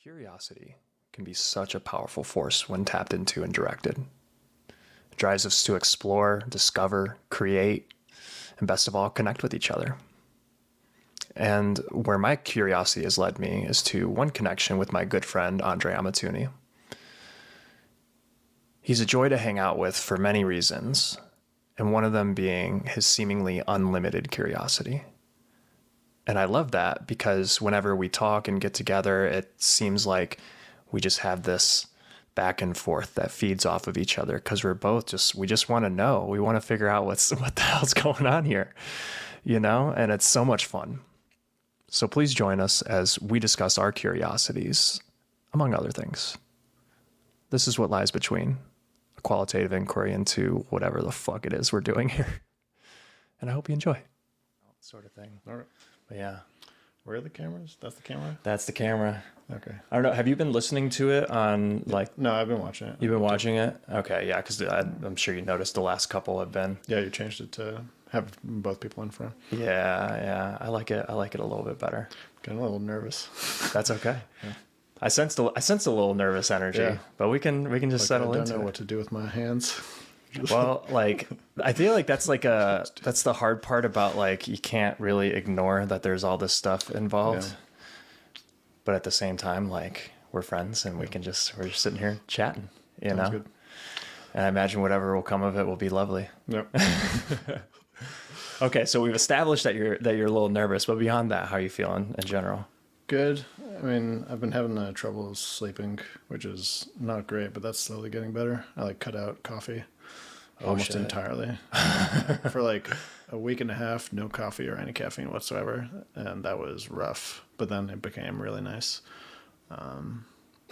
Curiosity can be such a powerful force when tapped into and directed. It drives us to explore, discover, create, and best of all, connect with each other. And where my curiosity has led me is to one connection with my good friend, Andrei Amatuni. He's a joy to hang out with for many reasons, and one of them being his seemingly unlimited curiosity. And I love that because whenever we talk and get together, it seems like we just have this back and forth that feeds off of each other because we just want to know. We want to figure out what the hell's going on here, and it's so much fun. So please join us as we discuss our curiosities, among other things. This is what lies between a qualitative inquiry into whatever the fuck it is we're doing here. And I hope you enjoy. Sort of thing. All right. But yeah. Where are the cameras? That's the camera? That's the camera. Okay. I don't know. Have you been listening to it on No, I've been watching it. You've been watching it? Okay, yeah, because I'm sure you noticed the last couple have been. Yeah, you changed it to have both people in front. Yeah. I like it a little bit better. Getting a little nervous. That's okay. Yeah. I sensed a little nervous energy, but we can just settle into it. I don't know what to do with my hands. Well, I feel like that's the hard part about you can't really ignore that there's all this stuff involved. Yeah. But at the same time, we're friends and we're just sitting here chatting, Sounds good. And I imagine whatever will come of it will be lovely. Yep. Okay, so we've established that you're a little nervous, but beyond that, how are you feeling in general? Good. I mean, I've been having trouble sleeping, which is not great, but that's slowly getting better. I cut out coffee almost entirely. For a week and a half, no coffee or any caffeine whatsoever, and that was rough. But then it became really nice. And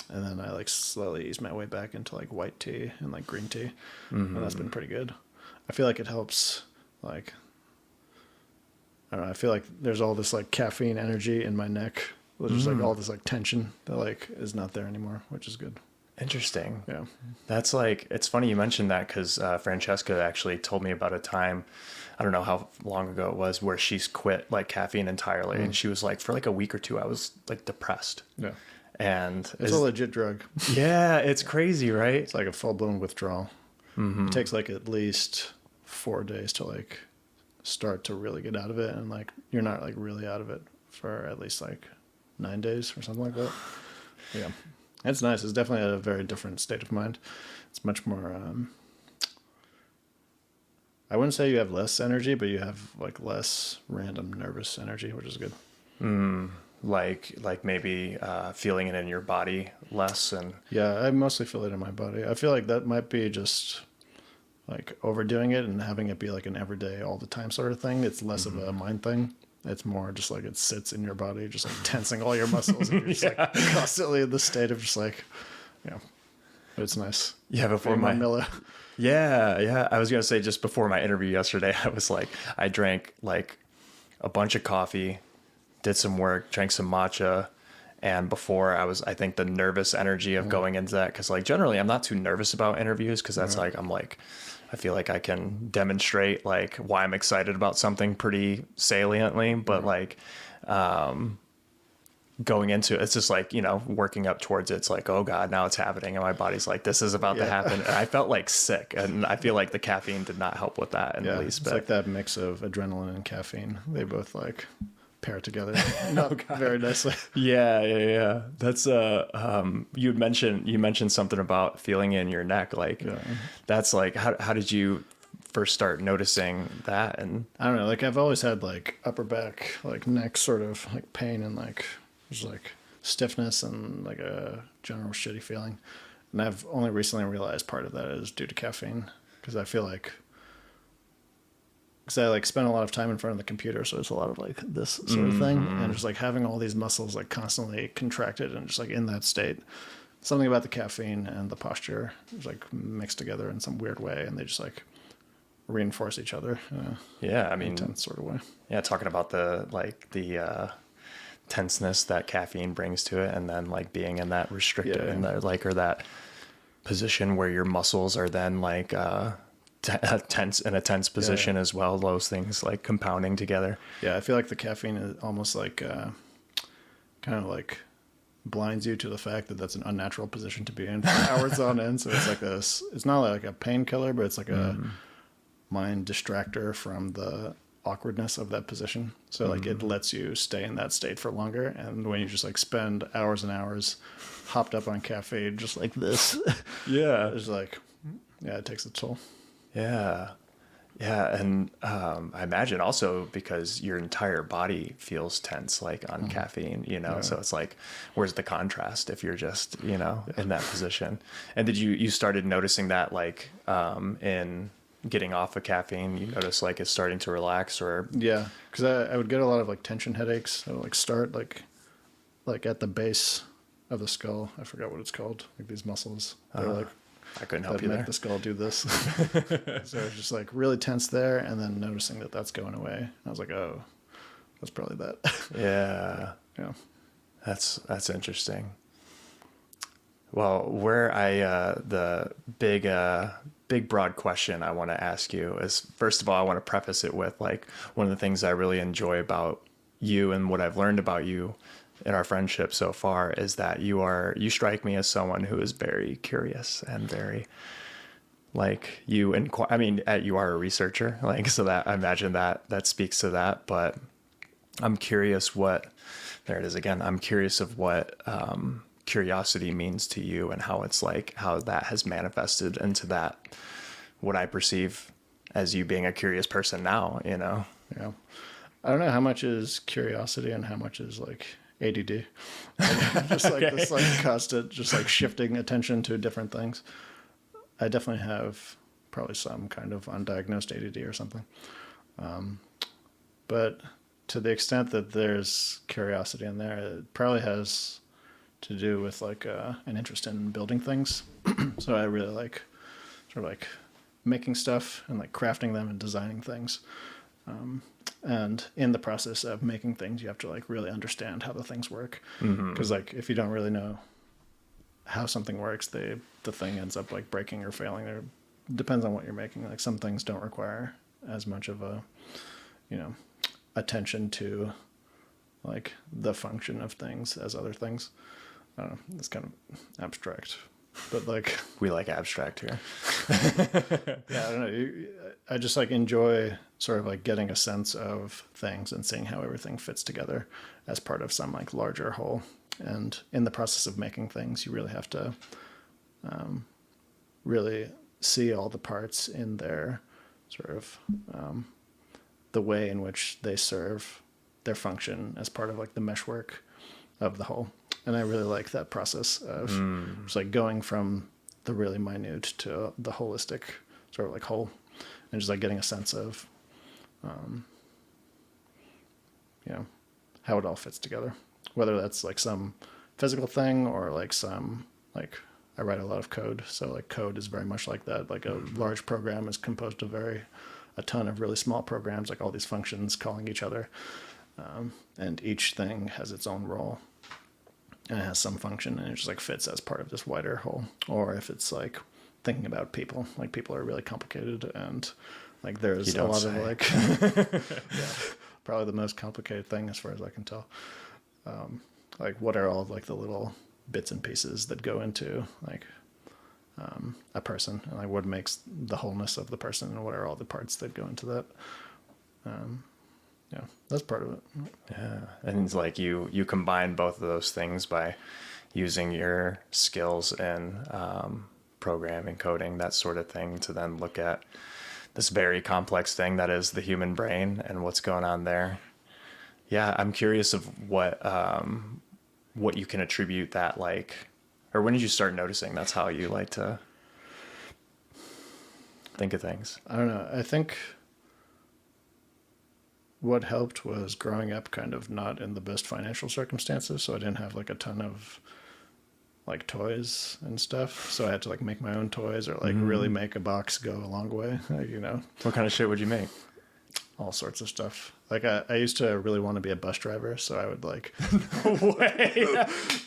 then I slowly eased my way back into white tea and green tea, and that's been pretty good. I feel like it helps. I don't know. I feel like there's all this caffeine energy in my neck. There's just all this tension that is not there anymore, which is good. Interesting. Yeah. That's it's funny you mentioned that because Francesca actually told me about a time, I don't know how long ago it was, where she's quit caffeine entirely. And she was for a week or two, I was depressed. Yeah. And it's a legit drug. Yeah. It's crazy, right? It's a full blown withdrawal. Mm-hmm. It takes at least 4 days to start to really get out of it. And you're not really out of it for at least 9 days or something like that. Yeah. It's nice. It's definitely a very different state of mind. It's much more, I wouldn't say you have less energy, but you have less random nervous energy, which is good. Maybe feeling it in your body less. And yeah, I mostly feel it in my body. I feel like that might be just overdoing it and having it be an everyday all the time sort of thing. It's less of a mind thing. It's more just it sits in your body, just tensing all your muscles, and you're just constantly in the state of just but it's nice. Yeah, before my Miller. Yeah. I was gonna say just before my interview yesterday, I was I drank a bunch of coffee, did some work, drank some matcha, and before I think the nervous energy of going into that because generally I'm not too nervous about interviews because that's I feel like I can demonstrate why I'm excited about something pretty saliently, but going into it's just working up towards it. It's oh God, now it's happening. And my body's this is about to happen. And I felt sick. And I feel the caffeine did not help with that in the least bit. It's that mix of adrenaline and caffeine. They both pair together not very nicely. Yeah. That's you mentioned something about feeling in your neck. That's how did you first start noticing that? And I don't know, I've always had upper back, neck sort of pain and just stiffness and a general shitty feeling. And I've only recently realized part of that is due to caffeine because I feel because I spend a lot of time in front of the computer, so it's a lot of this sort of thing, and just having all these muscles constantly contracted and just in that state. Something about the caffeine and the posture is mixed together in some weird way, and they just reinforce each other. Yeah, I mean, intense sort of way. Yeah, talking about the tenseness that caffeine brings to it, and then being in that restricted and or that position where your muscles are then tense in a tense position as well. Those things compounding together. Yeah, I feel the caffeine is almost kind of blinds you to the fact that that's an unnatural position to be in for hours on end. So it's like it's not like a painkiller, but it's like a mind distractor from the awkwardness of that position. So like it lets you stay in that state for longer. And when you just like spend hours and hours hopped up on caffeine, just like this, Yeah. it's like, yeah, it takes a toll. Yeah. Yeah. And I imagine also because your entire body feels tense, like on caffeine, you know? Yeah. So it's like, where's the contrast if you're just, you know, in that position? And did you started noticing that like in getting off of caffeine, you notice like it's starting to relax or? Yeah. Cause I would get a lot of like tension headaches. I would like start like at the base of the skull. I forgot what it's called. Like these muscles. They're like, I couldn't help that you make there. the skull do this. So it's just like really tense there, and then noticing that that's going away. I was like, oh, that's probably that. Yeah. Yeah. That's interesting. Well, where the big broad question I want to ask you is, first of all, I want to preface it with like one of the things I really enjoy about you and what I've learned about you in our friendship so far is that you strike me as someone who is very curious and very like you are a researcher, like, so that I imagine that speaks to that, but I'm curious there it is again. I'm curious of what curiosity means to you and how it's like, how that has manifested into that, what I perceive as you being a curious person now, you know? Yeah. I don't know how much is curiosity and how much is like ADD. Just like this like constant, just like shifting attention to different things. I definitely have probably some kind of undiagnosed ADD or something. But to the extent that there's curiosity in there, it probably has to do with like an interest in building things. So I really like sort of like making stuff and like crafting them and designing things. And in the process of making things, you have to like really understand how the things work. Because like if you don't really know how something works, the thing ends up like breaking or failing. Or depends on what you're making. Like some things don't require as much of a, you know, attention to like the function of things as other things. I don't know. It's kind of abstract, but like We like abstract here. yeah, I don't know. I just like enjoy sort of like getting a sense of things and seeing how everything fits together as part of some like larger whole. And in the process of making things, you really have to really see all the parts in their sort of the way in which they serve their function as part of like the meshwork of the whole. And I really like that process of just like going from the really minute to the holistic sort of like whole, and just like getting a sense of, you know, how it all fits together, whether that's like some physical thing or like some, like I write a lot of code. So like code is very much like that. Like a large program is composed of a ton of really small programs, like all these functions calling each other. And each thing has its own role. And it has some function, and it just like fits as part of this wider whole. Or if it's like thinking about people, like people are really complicated, and like there's a lot of like, yeah, probably the most complicated thing as far as I can tell. Like what are all like the little bits and pieces that go into like a person, and like what makes the wholeness of the person, and what are all the parts that go into that. Yeah, that's part of it. Yeah. And it's like you combine both of those things by using your skills in programming, coding, that sort of thing, to then look at this very complex thing that is the human brain and what's going on there. Yeah, I'm curious of what you can attribute that, like, or when did you start noticing that's how you like to think of things? I don't know. I think what helped was growing up kind of not in the best financial circumstances, so I didn't have like a ton of like toys and stuff. So I had to like make my own toys or like really make a box go a long way, like, you know. What kind of shit would you make? All sorts of stuff. Like I used to really want to be a bus driver, so I would like. Way.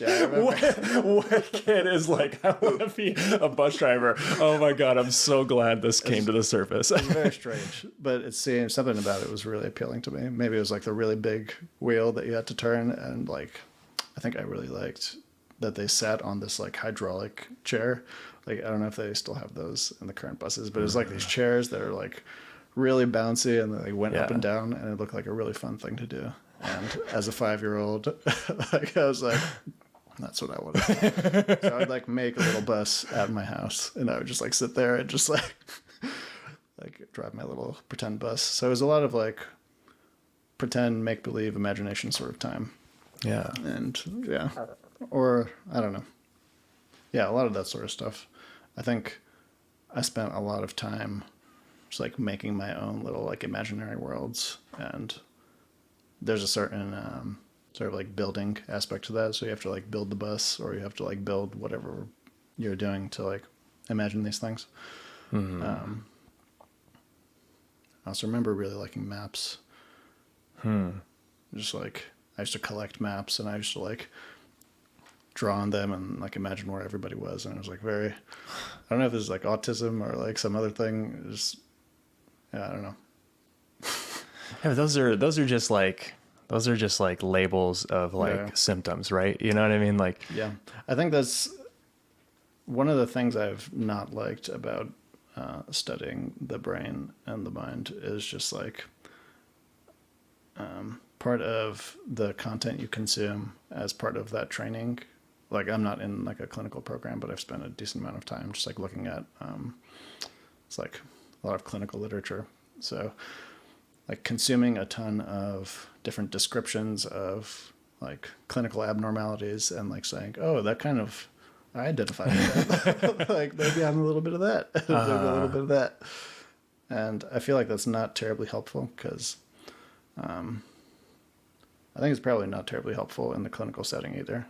Yeah, I remember. What kid is like, I want to be a bus driver? Oh my God, I'm so glad this came to the surface. It's very strange, but it seemed something about it was really appealing to me. Maybe it was like the really big wheel that you had to turn, and like I think I really liked that they sat on this like hydraulic chair. Like, I don't know if they still have those in the current buses, but it was like these chairs that are like really bouncy and they went up and down, and it looked like a really fun thing to do. And as a 5-year-old, like I was like, that's what I want to do. So I would like make a little bus at my house, and I would just like sit there and just like drive my little pretend bus. So it was a lot of like pretend, make believe, imagination sort of time. Yeah. And yeah, or I don't know. Yeah, a lot of that sort of stuff. I think I spent a lot of time just like making my own little like imaginary worlds, and there's a certain sort of like building aspect to that. So you have to like build the bus, or you have to like build whatever you're doing to like imagine these things. I also remember really liking maps. Just like I used to collect maps, and I used to like draw on them and like imagine where everybody was, and it was like very, I don't know if it's like autism or like some other thing. It just, yeah, I don't know. Yeah, those are just like labels of like symptoms, right? You know what I mean? Like, yeah, I think that's one of the things I've not liked about studying the brain and the mind is just like part of the content you consume as part of that training. Like, I'm not in like a clinical program, but I've spent a decent amount of time just like looking at it's like a lot of clinical literature. So like consuming a ton of different descriptions of like clinical abnormalities and like saying, oh, that kind of, I identify with that. Like maybe I'm a little bit of that, maybe a little bit of that. And I feel like that's not terribly helpful because I think it's probably not terribly helpful in the clinical setting either.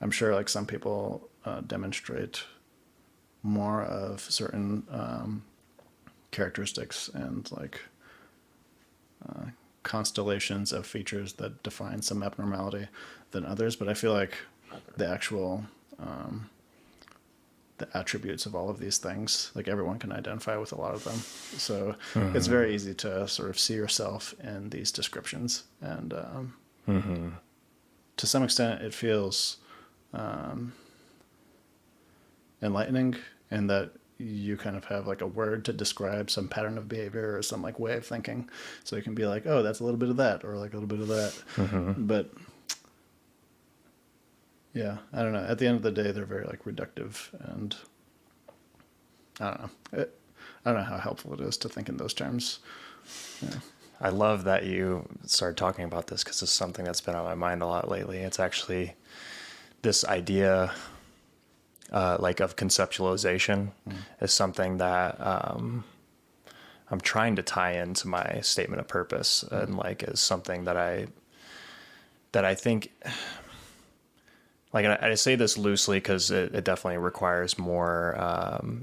I'm sure like some people demonstrate more of certain characteristics and like constellations of features that define some abnormality than others, but I feel like the actual the attributes of all of these things, like everyone can identify with a lot of them. So it's very easy to sort of see yourself in these descriptions, and to some extent it feels enlightening in that you kind of have like a word to describe some pattern of behavior or some like way of thinking. So you can be like, oh, that's a little bit of that, or like a little bit of that. But yeah, I don't know. At the end of the day, they're very like reductive, and I don't know. I don't know how helpful it is to think in those terms. Yeah. I love that you started talking about this because it's something that's been on my mind a lot lately. It's actually this idea like of conceptualization is something that I'm trying to tie into my statement of purpose, and like is something that I think, like, I say this loosely because it definitely requires more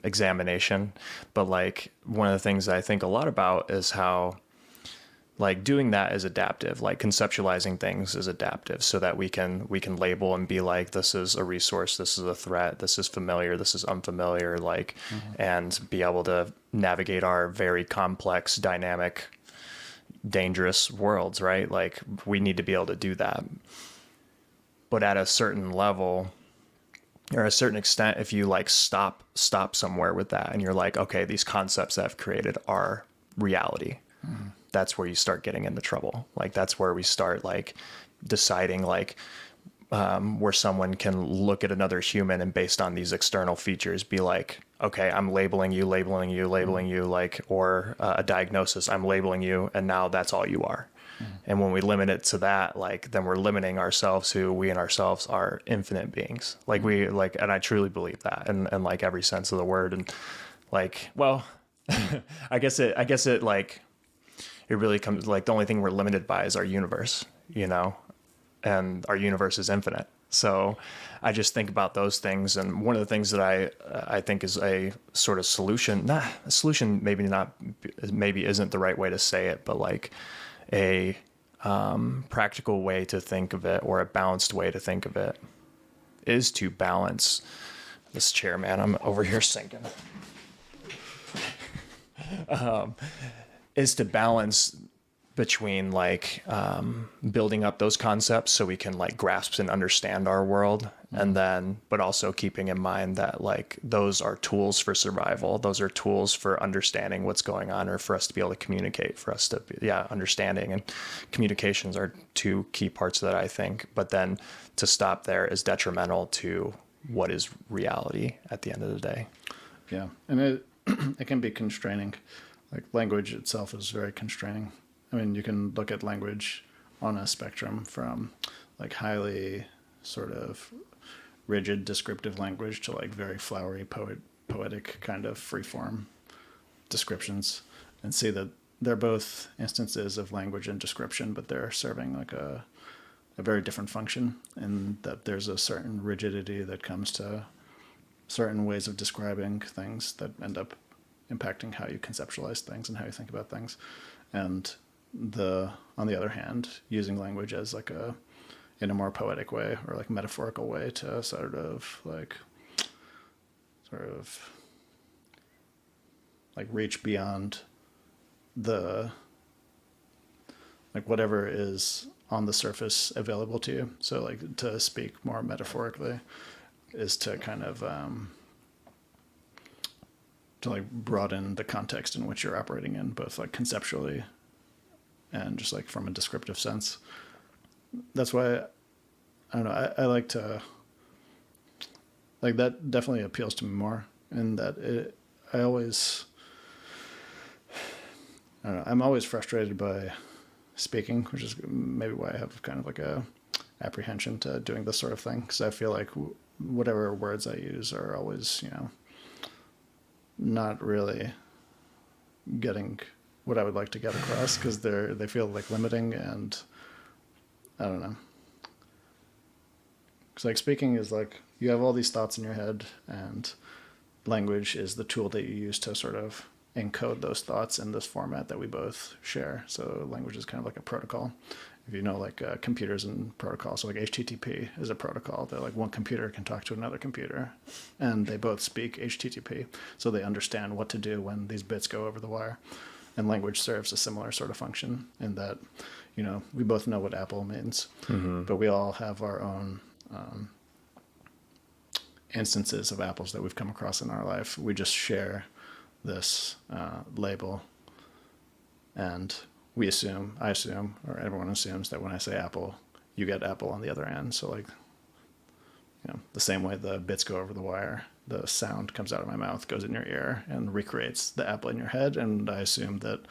examination. But like one of the things that I think a lot about is how like doing that is adaptive, like conceptualizing things is adaptive, so that we can label and be like, this is a resource, this is a threat, this is familiar, this is unfamiliar, like, and be able to navigate our very complex, dynamic, dangerous worlds, right? Like we need to be able to do that. But at a certain level or a certain extent, if you like stop somewhere with that and you're like, okay, these concepts that I've created are reality. That's where you start getting into trouble. Like that's where we start like deciding like where someone can look at another human and based on these external features be like, okay, I'm labeling you, like, or a diagnosis, I'm labeling you, and now that's all you are. And when we limit it to that, like, then we're limiting ourselves, who we and ourselves are infinite beings. Like we like, and I truly believe that in like every sense of the word. And like, well, I guess it like, it really comes like the only thing we're limited by is our universe, you know, and our universe is infinite. So I just think about those things. And one of the things that I think is a sort of solution, maybe isn't the right way to say it, but like a practical way to think of it, or a balanced way to think of it, is to balance this chair, man. I'm over here sinking. Is to balance between like building up those concepts so we can like grasp and understand our world, and then but also keeping in mind that like those are tools for survival, those are tools for understanding what's going on, or for us to be able to communicate, for us to be, understanding and communications are two key parts of that, I think. But then to stop there is detrimental to what is reality at the end of the day. Yeah, and it can be constraining. Like language itself is very constraining. I mean, you can look at language on a spectrum from like highly sort of rigid descriptive language to like very flowery poetic kind of freeform descriptions, and see that they're both instances of language and description, but they're serving like a very different function, and that there's a certain rigidity that comes to certain ways of describing things that end up impacting how you conceptualize things and how you think about things. And on the other hand, using language as like in a more poetic way or like metaphorical way to sort of like reach beyond the like whatever is on the surface available to you. So like to speak more metaphorically is to kind of to like broaden the context in which you're operating in, both like conceptually and just like from a descriptive sense. That's why I don't know, I like to like that definitely appeals to me more, in that I always I don't know, I'm always frustrated by speaking, which is maybe why I have kind of like a apprehension to doing this sort of thing, because I feel like whatever words I use are always, not really getting what I would like to get across, because they feel like limiting, and I don't know. Because like speaking is like you have all these thoughts in your head, and language is the tool that you use to sort of encode those thoughts in this format that we both share. So language is kind of like a protocol. If you know, like computers and protocols, so like HTTP is a protocol that like one computer can talk to another computer, and they both speak HTTP, so they understand what to do when these bits go over the wire. And language serves a similar sort of function in that, we both know what Apple means, but we all have our own instances of apples that we've come across in our life. We just share this label, and I assume, or everyone assumes that when I say apple, you get apple on the other end. So like, the same way the bits go over the wire, the sound comes out of my mouth, goes in your ear, and recreates the apple in your head. And I assume that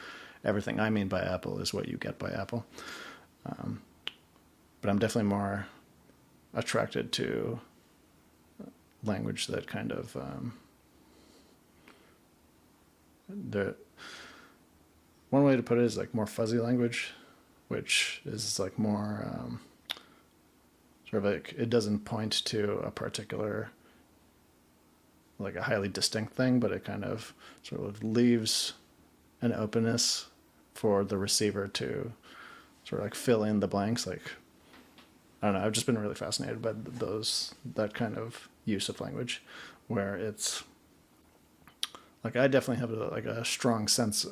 everything I mean by apple is what you get by apple. But I'm definitely more attracted to language that kind of one way to put it is like more fuzzy language, which is like more sort of like it doesn't point to a particular, like a highly distinct thing, but it kind of sort of leaves an openness for the receiver to sort of like fill in the blanks. Like, I don't know, I've just been really fascinated by that kind of use of language, where it's like I definitely have a strong sense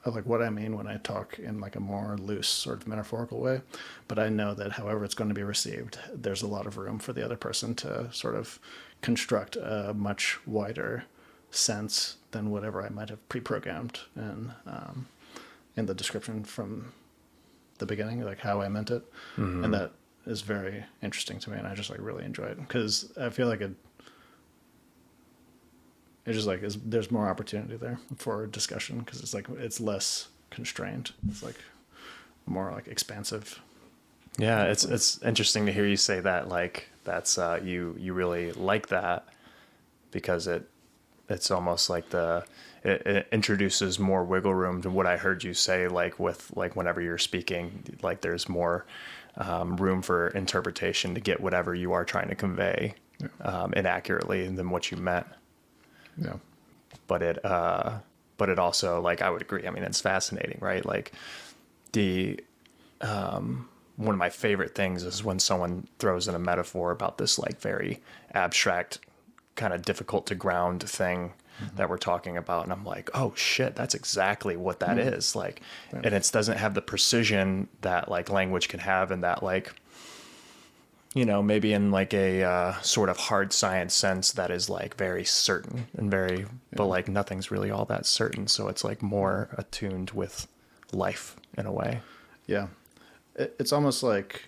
of like what I mean when I talk in like a more loose sort of metaphorical way, but I know that however it's going to be received, there's a lot of room for the other person to sort of construct a much wider sense than whatever I might have pre-programmed in the description from the beginning, like how I meant it. And that is very interesting to me, and I just like really enjoy it, because I feel like it's just like there's more opportunity there for discussion, because it's like it's less constrained. It's like more like expansive. Yeah, it's interesting to hear you say that. Like that's you really like that, because it's almost like it introduces more wiggle room to what I heard you say. Like with like whenever you're speaking, like there's more room for interpretation to get whatever you are trying to convey inaccurately than what you meant. Yeah. But it also, like, I would agree. I mean, it's fascinating, right? Like one of my favorite things is when someone throws in a metaphor about this like very abstract, kind of difficult to ground thing. that we're talking about. And I'm like, oh shit, that's exactly what that is. Like, and it doesn't have the precision that like language can have, and that like, you know, maybe in like a sort of hard science sense that is like very certain and very, but like nothing's really all that certain. So it's like more attuned with life in a way. Yeah. It's almost like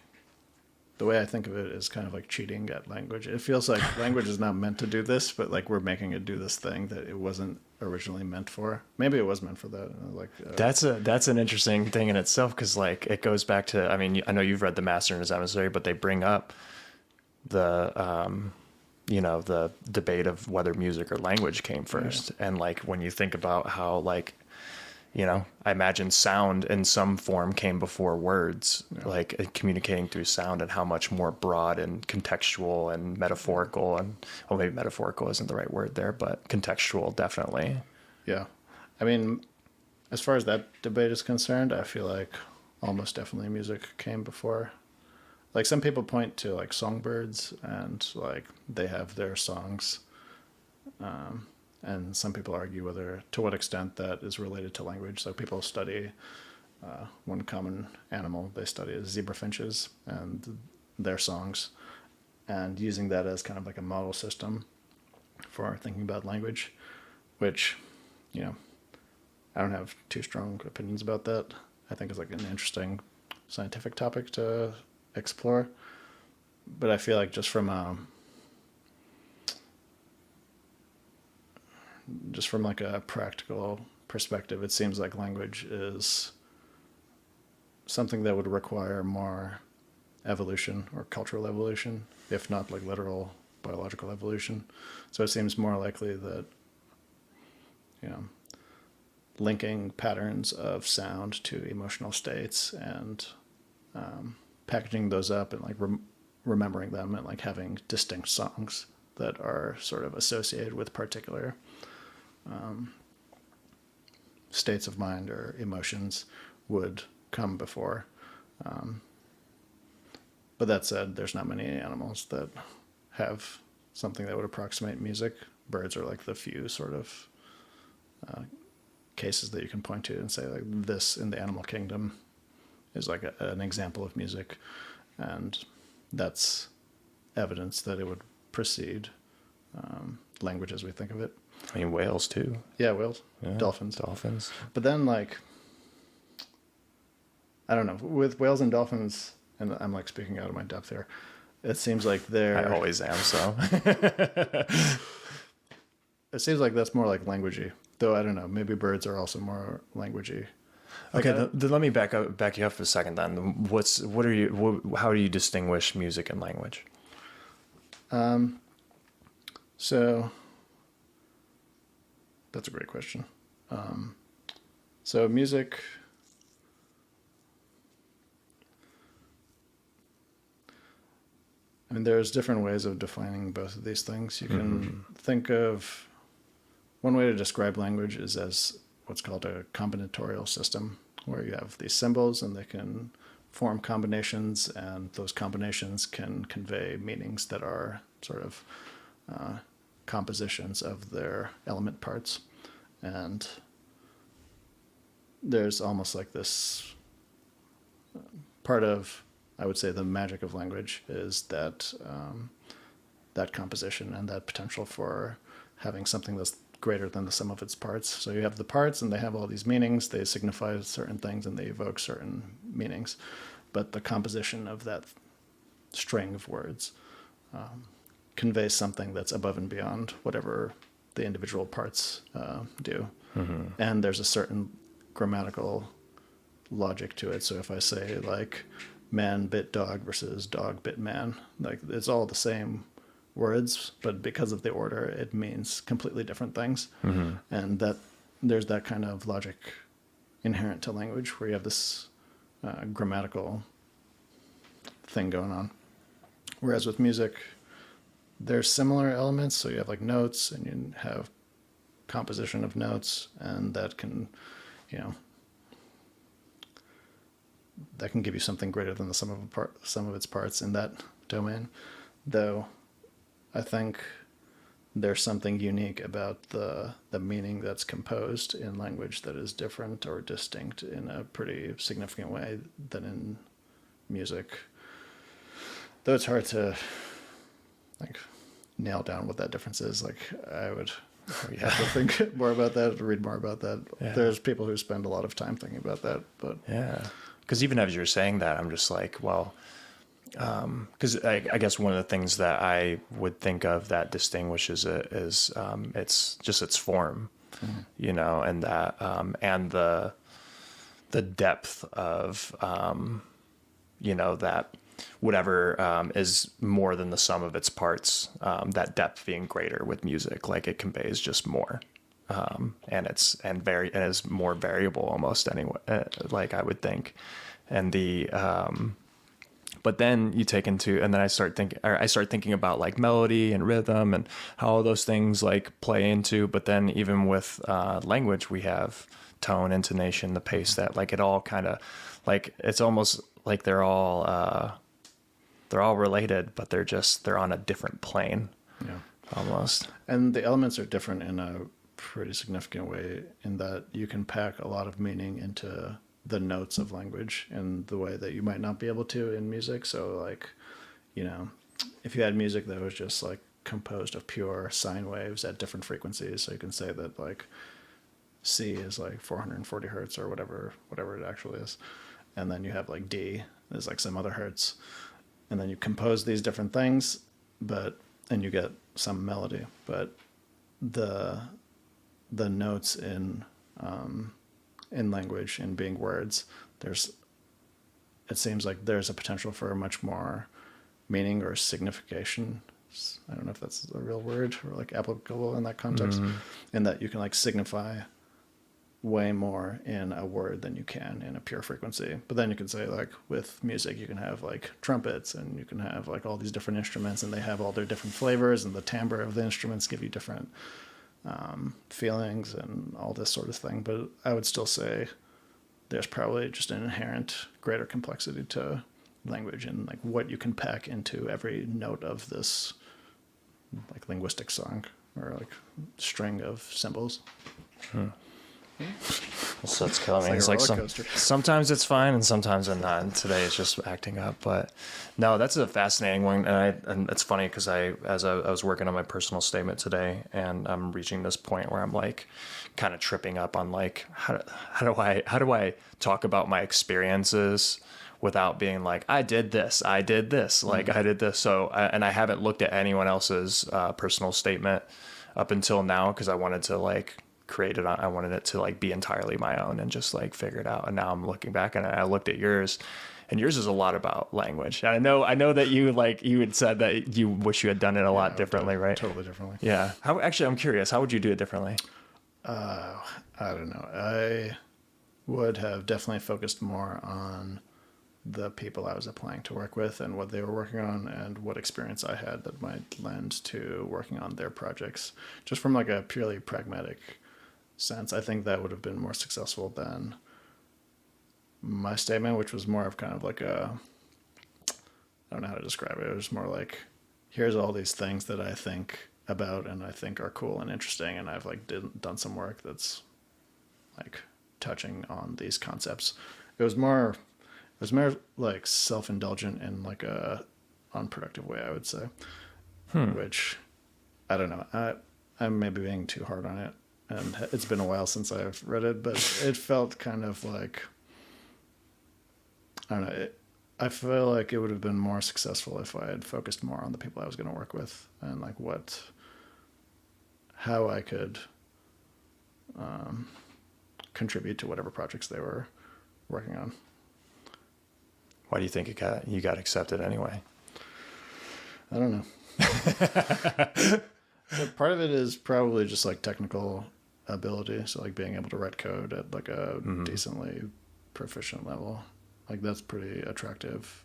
the way I think of it is kind of like cheating at language. It feels like language is not meant to do this, but like we're making it do this thing that it wasn't originally meant for. Maybe it was meant for that. Like That's an interesting thing in itself, because like it goes back to, I mean, I know you've read The Master and His Emissary, but they bring up the you know, the debate of whether music or language came first. And like when you think about how like, you know, I imagine sound in some form came before words, like communicating through sound, and how much more broad and contextual and metaphorical, and well, maybe metaphorical isn't the right word there, but contextual definitely. Yeah. I mean, as far as that debate is concerned, I feel like almost definitely music came before. Like some people point to like songbirds and like they have their songs. And some people argue whether, to what extent that is related to language. So people study one common animal they study is zebra finches and their songs, and using that as kind of like a model system for thinking about language, which, you know, I don't have too strong opinions about that. I think it's like an interesting scientific topic to explore. But I feel like just from like a practical perspective, it seems like language is something that would require more evolution or cultural evolution, if not like literal biological evolution. So it seems more likely that, you know, linking patterns of sound to emotional states and packaging those up and like remembering them and like having distinct songs that are sort of associated with particular states of mind or emotions would come before. But that said, there's not many animals that have something that would approximate music. Birds are like the few sort of cases that you can point to and say like this in the animal kingdom is like an example of music, and that's evidence that it would precede language as we think of it. I mean, whales too. Yeah, whales, Yeah, dolphins. But then, like, I don't know, with whales and dolphins, and I'm like speaking out of my depth here. It seems like I always am. So it seems like that's more like languagey. Though I don't know, maybe birds are also more languagey. Like okay, then let me back you up for a second. Then, how do you distinguish music and language? So that's a great question. So music, I mean, there's different ways of defining both of these things. You can think of one way to describe language is as what's called a combinatorial system, where you have these symbols and they can form combinations, and those combinations can convey meanings that are sort of compositions of their element parts. And there's almost like this part of, I would say, the magic of language is that that composition and that potential for having something that's greater than the sum of its parts. So you have the parts and they have all these meanings, they signify certain things and they evoke certain meanings. But the composition of that string of words conveys something that's above and beyond whatever the individual parts do. And there's a certain grammatical logic to it. So if I say like man bit dog versus dog bit man, like it's all the same words, but because of the order, it means completely different things. And that there's that kind of logic inherent to language where you have this grammatical thing going on. Whereas with music, there's similar elements. So you have like notes and you have composition of notes, and that can, you know, that can give you something greater than the sum of its parts in that domain. Though I think there's something unique about the meaning that's composed in language that is different or distinct in a pretty significant way than in music. Though it's hard to like nail down what that difference is. Like I would have to think more about that, read more about that. Yeah. There's people who spend a lot of time thinking about that, but Yeah. Because even as you're saying that, I'm just like, well, because I guess one of the things that I would think of that distinguishes it is it's just its form, you know, and that and the depth of you know, that whatever is more than the sum of its parts, that depth being greater with music, like it conveys just more. And is more variable almost anyway, like I would think. And but then you take into, and then I start thinking about like melody and rhythm and how all those things like play into, but then even with language, we have tone, intonation, the pace, that like it all kind of like, it's almost like they're all related, but they're on a different plane. yeah. Almost. And the elements are different in a pretty significant way in that you can pack a lot of meaning into the notes of language in the way that you might not be able to in music. So like, you know, if you had music that was just like composed of pure sine waves at different frequencies, so you can say that like C is like 440 hertz or whatever it actually is. And then you have like D is like some other hertz. And then you compose these different things, and you get some melody, but the notes in language, in being words, it seems like there's a potential for much more meaning or signification. I don't know if that's a real word or like applicable in that context, in that you can like signify way more in a word than you can in a pure frequency. But then you can say like with music, you can have like trumpets and you can have like all these different instruments, and they have all their different flavors, and the timbre of the instruments give you different feelings and all this sort of thing. But I would still say there's probably just an inherent greater complexity to language and like what you can pack into every note of this like linguistic song or like string of symbols. So it's killing me. It's like a roller coaster. Sometimes it's fine and sometimes I'm not. And today it's just acting up. But no, that's a fascinating one. And it's funny because as I was working on my personal statement today, and I'm reaching this point where I'm like kind of tripping up on like how do I talk about my experiences without being like, I did this, like I did this. So and I haven't looked at anyone else's personal statement up until now because I wanted to like I wanted it to like be entirely my own and just like figure it out. And now I'm looking back and I looked at yours, and yours is a lot about language. And I know that you had said that you wish you had done it a lot differently, right? Totally differently. Yeah. I'm curious, how would you do it differently? I don't know. I would have definitely focused more on the people I was applying to work with and what they were working on and what experience I had that might lend to working on their projects. Just from like a purely pragmatic sense, I think that would have been more successful than my statement, which was more of kind of like I don't know how to describe it. It was more like, here's all these things that I think about and I think are cool and interesting, and I've like done some work that's like touching on these concepts. It was more like self-indulgent in like a unproductive way, I would say. Which I don't know. I'm maybe being too hard on it. And it's been a while since I've read it, but it felt kind of like, I don't know. I feel like it would have been more successful if I had focused more on the people I was going to work with and like how I could contribute to whatever projects they were working on. Why do you think you got accepted anyway? I don't know. But part of it is probably just like technical ability. So like being able to write code at like a decently proficient level. Like that's pretty attractive,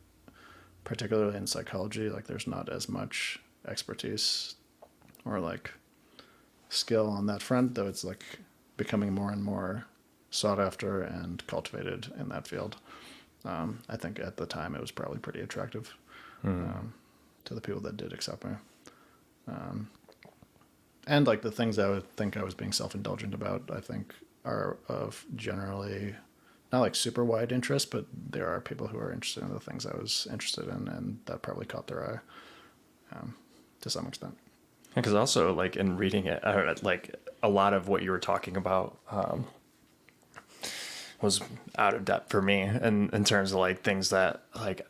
particularly in psychology. Like there's not as much expertise or like skill on that front, though it's like becoming more and more sought after and cultivated in that field. I think at the time it was probably pretty attractive to the people that did accept me. And like the things I would think I was being self-indulgent about, I think are of generally not like super wide interest, but there are people who are interested in the things I was interested in, and that probably caught their eye to some extent. Because also, like in reading it, I don't know, like a lot of what you were talking about was out of depth for me, and in terms of like things that like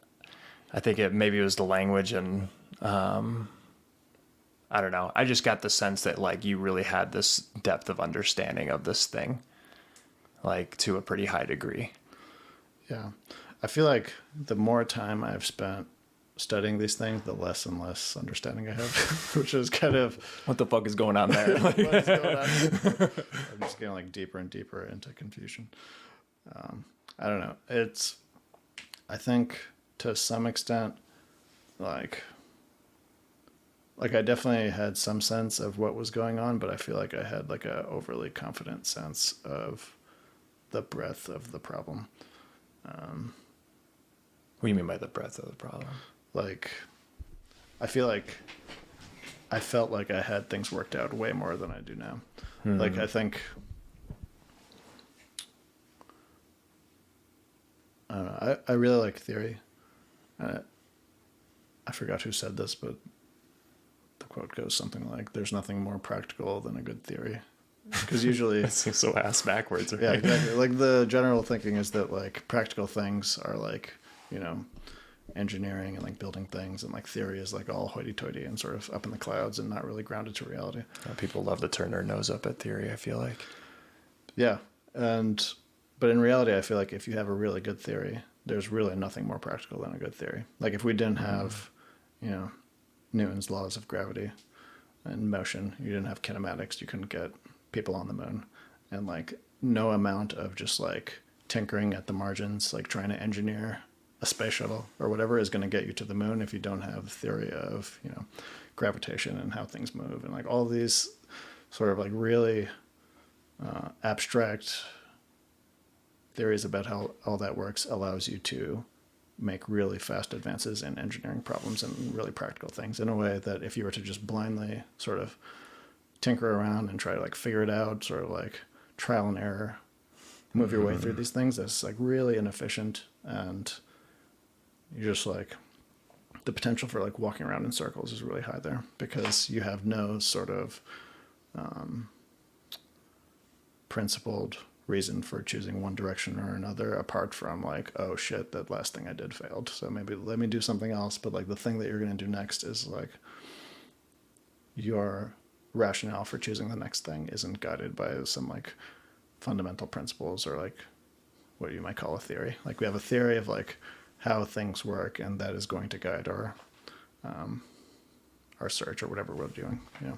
I think maybe it was the language and I don't know. I just got the sense that like you really had this depth of understanding of this thing, like to a pretty high degree. Yeah. I feel like the more time I've spent studying these things, the less and less understanding I have, which is kind of What the fuck is going on there? what's going on. I'm just getting like deeper and deeper into confusion. I don't know. I think to some extent, like I definitely had some sense of what was going on, but I feel like I had like a overly confident sense of the breadth of the problem. What do you mean by the breadth of the problem? Like, I feel like I felt like I had things worked out way more than I do now. Like, I think, I don't know, I really like theory. I forgot who said this, but the quote goes something like, "There's nothing more practical than a good theory." Because usually, It seems so ass backwards. Right? yeah, exactly. Like the general thinking is that like practical things are like, you know, engineering and like building things, and like theory is like all hoity-toity and sort of up in the clouds and not really grounded to reality. People love to turn their nose up at theory, I feel like. Yeah, but in reality, I feel like if you have a really good theory, there's really nothing more practical than a good theory. Like if we didn't have, you know, Newton's laws of gravity and motion, you didn't have kinematics, you couldn't get people on the moon, and like no amount of just like tinkering at the margins, like trying to engineer a space shuttle or whatever is going to get you to the moon if you don't have the theory of, you know, gravitation and how things move and like all these sort of like really abstract theories about how all that works allows you to make really fast advances in engineering problems and really practical things in a way that if you were to just blindly sort of tinker around and try to like figure it out, sort of like trial and error, move your way through these things, that's like really inefficient, and you're just like the potential for like walking around in circles is really high there because you have no sort of principled reason for choosing one direction or another apart from like, oh shit, that last thing I did failed, so maybe let me do something else. But like the thing that you're going to do next is like your rationale for choosing the next thing isn't guided by some like fundamental principles or like what you might call a theory. Like we have a theory of like how things work, and that is going to guide our search or whatever we're doing. Yeah.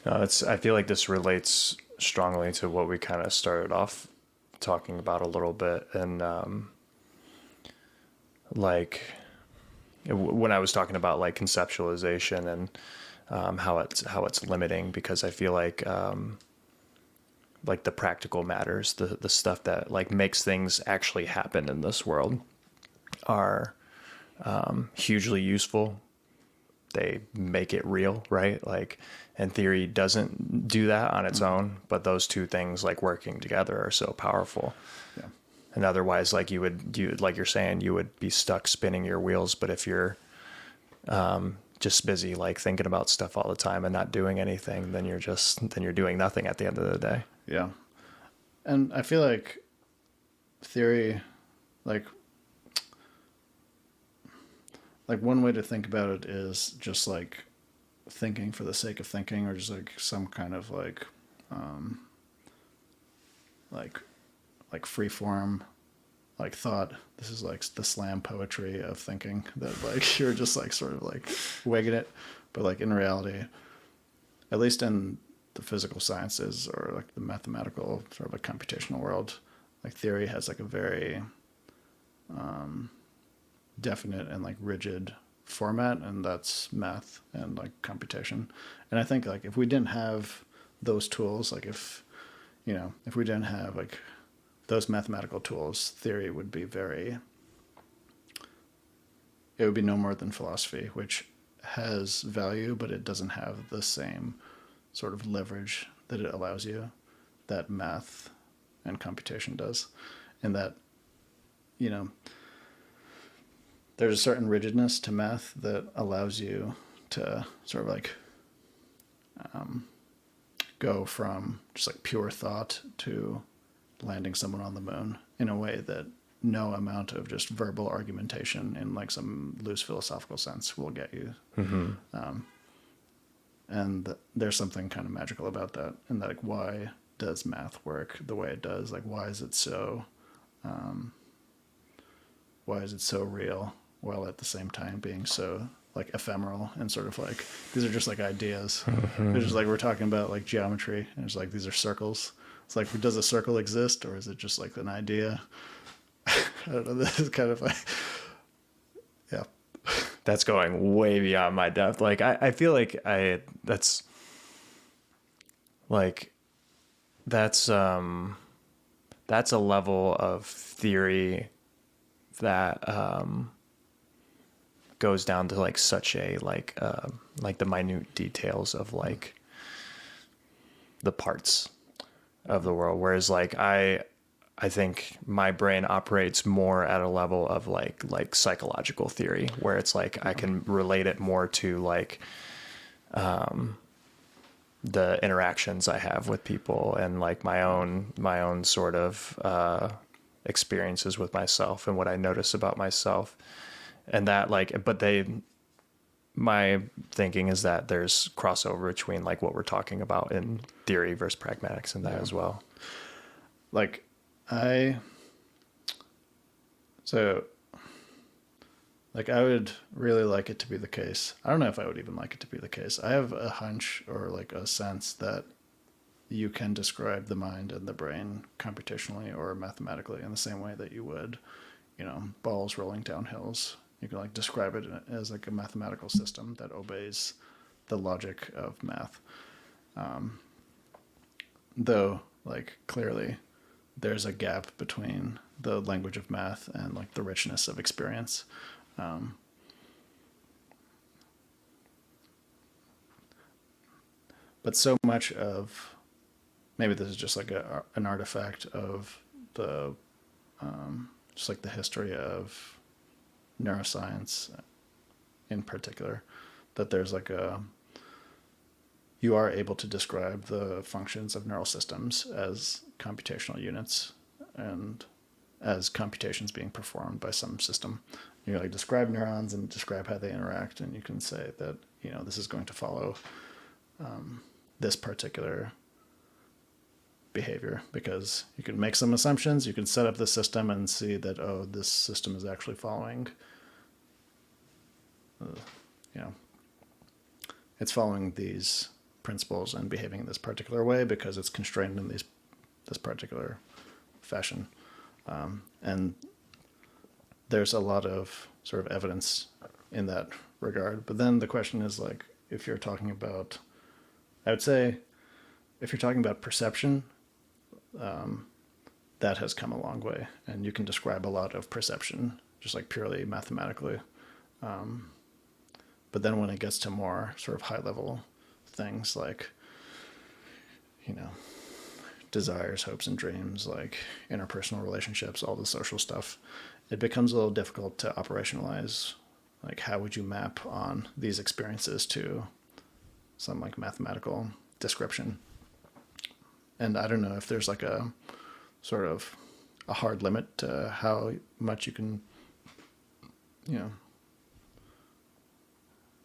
I feel like this relates strongly to what we kind of started off talking about a little bit, and like when I was talking about like conceptualization and how it's limiting, because I feel like the practical matters, the stuff that like makes things actually happen in this world are hugely useful. They make it real, right? Like, and theory doesn't do that on its own, but those two things like working together are so powerful. Yeah. And otherwise, like you like you're saying, you would be stuck spinning your wheels. But if you're just busy like thinking about stuff all the time and not doing anything, then you're doing nothing at the end of the day. Yeah. And I feel like theory, like one way to think about it is just like thinking for the sake of thinking, or just like some kind of like free form like thought. This is like the slam poetry of thinking, that like you're just like sort of like wigging it. But like in reality, at least in the physical sciences or like the mathematical sort of like computational world, like theory has like a very definite and like rigid format, and that's math and like computation. And I think like if we didn't have those tools, like if we didn't have like those mathematical tools, theory would be it would be no more than philosophy, which has value, but it doesn't have the same sort of leverage that it allows you that math and computation does. And that, you know, there's a certain rigidness to math that allows you to sort of like go from just like pure thought to landing someone on the moon in a way that no amount of just verbal argumentation in like some loose philosophical sense will get you. And there's something kind of magical about that. And like, why does math work the way it does? Like, why is it so real while at the same time being so like ephemeral and sort of like, these are just like ideas. They're just like, we're talking about like geometry, and it's like, these are circles. It's like, does a circle exist, or is it just like an idea? I don't know. This is kind of like, yeah. That's going way beyond my depth. Like, I feel like that's a level of theory that goes down to like such a like the minute details of like the parts of the world, whereas like I think my brain operates more at a level of like psychological theory, where it's like I can relate it more to like the interactions I have with people and like my own sort of experiences with myself and what I notice about myself. And that like, but my thinking is that there's crossover between like what we're talking about in theory versus pragmatics and that as well. Like I would really like it to be the case. I don't know if I would even like it to be the case. I have a hunch or like a sense that you can describe the mind and the brain computationally or mathematically in the same way that you would, balls rolling down hills. You can like describe it as like a mathematical system that obeys the logic of math. Though like clearly there's a gap between the language of math and like the richness of experience. But so much of, maybe this is just like an artifact of the, just like the history of neuroscience in particular, that there's like you are able to describe the functions of neural systems as computational units and as computations being performed by some system. You like describe neurons and describe how they interact, and you can say that, this is going to follow this particular behavior, because you can make some assumptions, you can set up the system and see that, oh, this system is actually following, it's following these principles and behaving in this particular way because it's constrained in this particular fashion. And there's a lot of sort of evidence in that regard. But then the question is like, if you're talking about, I would say, if you're talking about perception, that has come a long way, and you can describe a lot of perception just like purely mathematically. But then when it gets to more sort of high level things like, desires, hopes, and dreams, like interpersonal relationships, all the social stuff, it becomes a little difficult to operationalize. Like, how would you map on these experiences to some like mathematical description? And I don't know if there's like a sort of a hard limit to how much you can,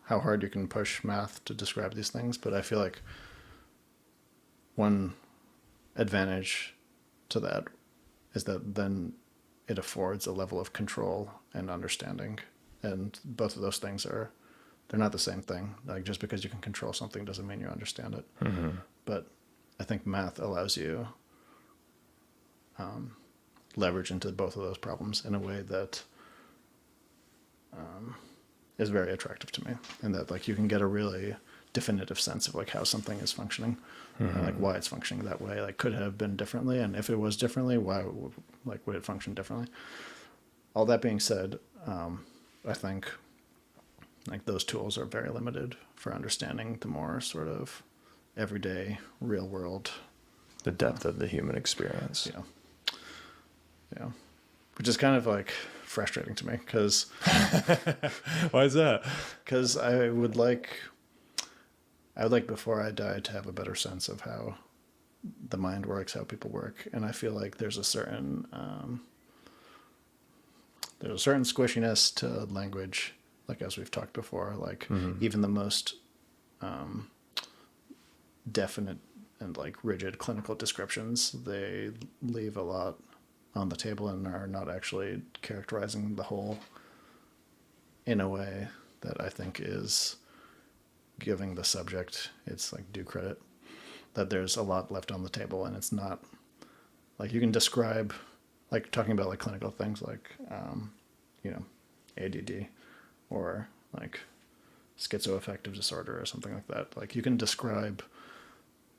how hard you can push math to describe these things. But I feel like one advantage to that is that then it affords a level of control and understanding. And both of those things they're not the same thing. Like, just because you can control something doesn't mean you understand it. Mm-hmm. But I think math allows you leverage into both of those problems in a way that is very attractive to me, and that like you can get a really definitive sense of like how something is functioning, and like why it's functioning that way. Like, could it have been differently, and if it was differently, why would it function differently? All that being said, I think like those tools are very limited for understanding the more sort of everyday, real world. The depth of the human experience. Yeah. Yeah. Which is kind of like frustrating to me because Why is that? because I would like before I die to have a better sense of how the mind works, how people work, and I feel like there's a certain squishiness to language, like as we've talked before, like even the most definite and like rigid clinical descriptions, they leave a lot on the table and are not actually characterizing the whole in a way that I think is giving the subject its like due credit. That there's a lot left on the table, and it's not like you can describe, like talking about like clinical things like ADD or like schizoaffective disorder or something like that. Like you can describe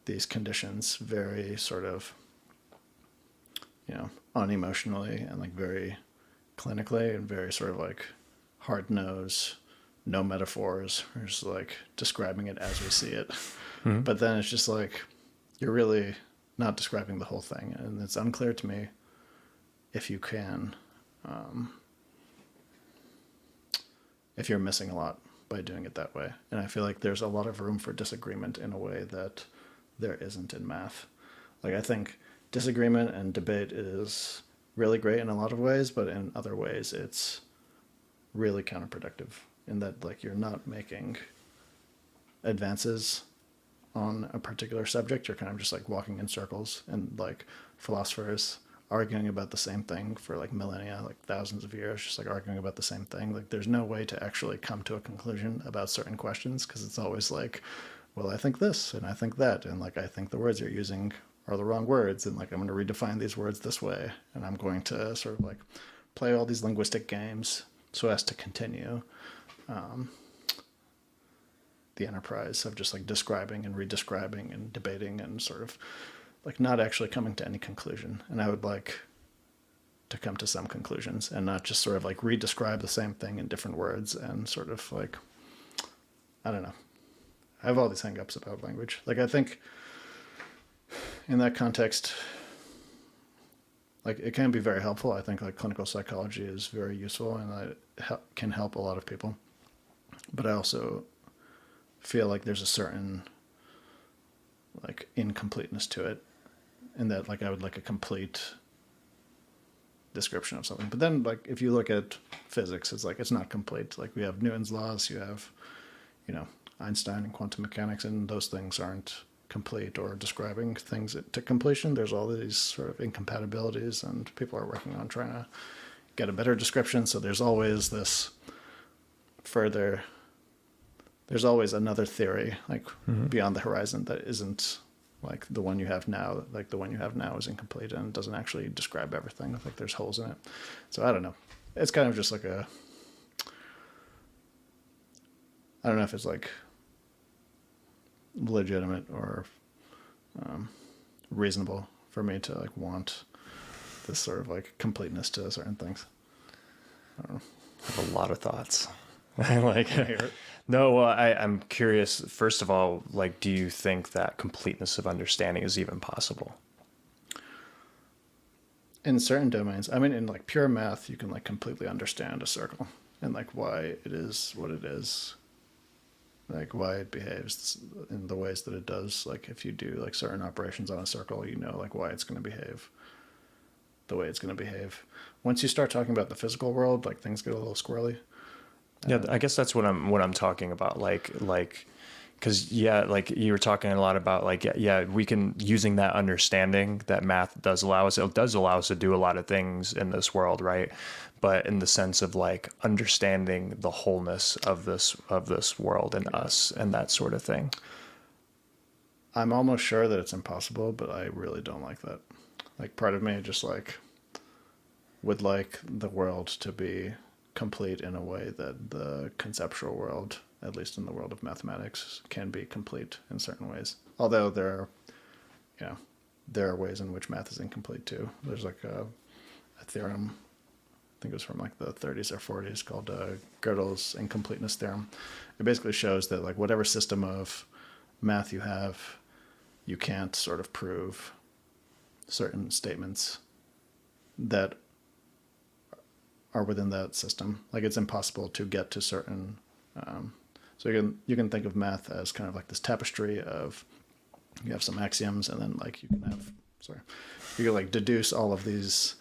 these conditions very sort of unemotionally and like very clinically and very sort of like hard nose, no metaphors, or just like describing it as we see it. Mm-hmm. But then it's just like you're really not describing the whole thing, and it's unclear to me if you can, if you're missing a lot by doing it that way. And I feel like there's a lot of room for disagreement in a way that there isn't in math. Like I think disagreement and debate is really great in a lot of ways, but in other ways it's really counterproductive in that like you're not making advances on a particular subject. You're kind of just like walking in circles, and like philosophers arguing about the same thing for like millennia, like thousands of years, just like arguing about the same thing. Like there's no way to actually come to a conclusion about certain questions, because it's always like, well, I think this and I think that, and like I think the words you're using are the wrong words, and like I'm going to redefine these words this way, and I'm going to sort of like play all these linguistic games so as to continue the enterprise of just like describing and redescribing and debating and sort of like not actually coming to any conclusion. And I would like to come to some conclusions and not just sort of like redescribe the same thing in different words and sort of like, I don't know. I have all these hang-ups about language. Like I think in that context, like it can be very helpful. I think like clinical psychology is very useful, and it can help a lot of people. But I also feel like there's a certain like incompleteness to it, in that like I would like a complete description of something. But then like if you look at physics, it's like it's not complete. Like we have Newton's laws, you have Einstein and quantum mechanics, and those things aren't complete or describing things to completion. There's all these sort of incompatibilities, and people are working on trying to get a better description. So there's always this further, there's always another theory like beyond the horizon that isn't like the one you have now. Like the one you have now is incomplete and doesn't actually describe everything. Like there's holes in it. So I don't know. It's kind of just like I don't know if it's like legitimate or reasonable for me to like want this sort of like completeness to certain things. I don't know. I have a lot of thoughts. No, I'm curious. First of all, like, do you think that completeness of understanding is even possible? In certain domains, I mean, in like pure math, you can like completely understand a circle and like why it is what it is, like why it behaves in the ways that it does. Like if you do like certain operations on a circle, you know like why it's going to behave the way it's going to behave. Once you start talking about the physical world, like things get a little squirrely. Yeah, I guess that's what I'm talking about. Like, because like you were talking a lot about like, we can, using that understanding that math does allow us, it does allow us to do a lot of things in this world, right? But in the sense of like understanding the wholeness of this world and us and that sort of thing. I'm almost sure that it's impossible, but I really don't like that. Like part of me just like would like the world to be complete in a way that the conceptual world, at least in the world of mathematics, can be complete in certain ways. Although there are ways in which math is incomplete too. There's like a theorem, I think it was from like the 30s or 40s, called Gödel's incompleteness theorem. It basically shows that like whatever system of math you have, you can't sort of prove certain statements that are within that system. Like it's impossible to get to certain. So you can think of math as kind of like this tapestry of, you have some axioms, and then like you can like deduce all of these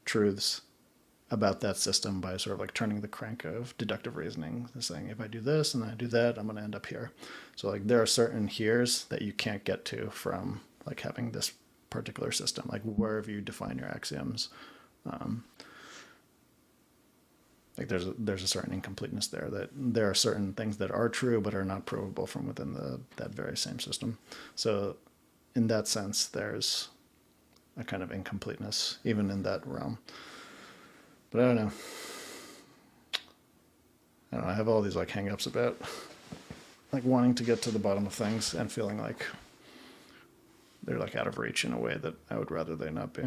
truths about that system by sort of like turning the crank of deductive reasoning, saying if I do this and I do that, I'm going to end up here. So like there are certain heres that you can't get to from like having this particular system, like wherever you define your axioms. Like there's a certain incompleteness there, that there are certain things that are true but are not provable from within that very same system. So in that sense, there's a kind of incompleteness even in that realm. But I don't know. I have all these like hang-ups about like wanting to get to the bottom of things and feeling like they're like out of reach in a way that I would rather they not be.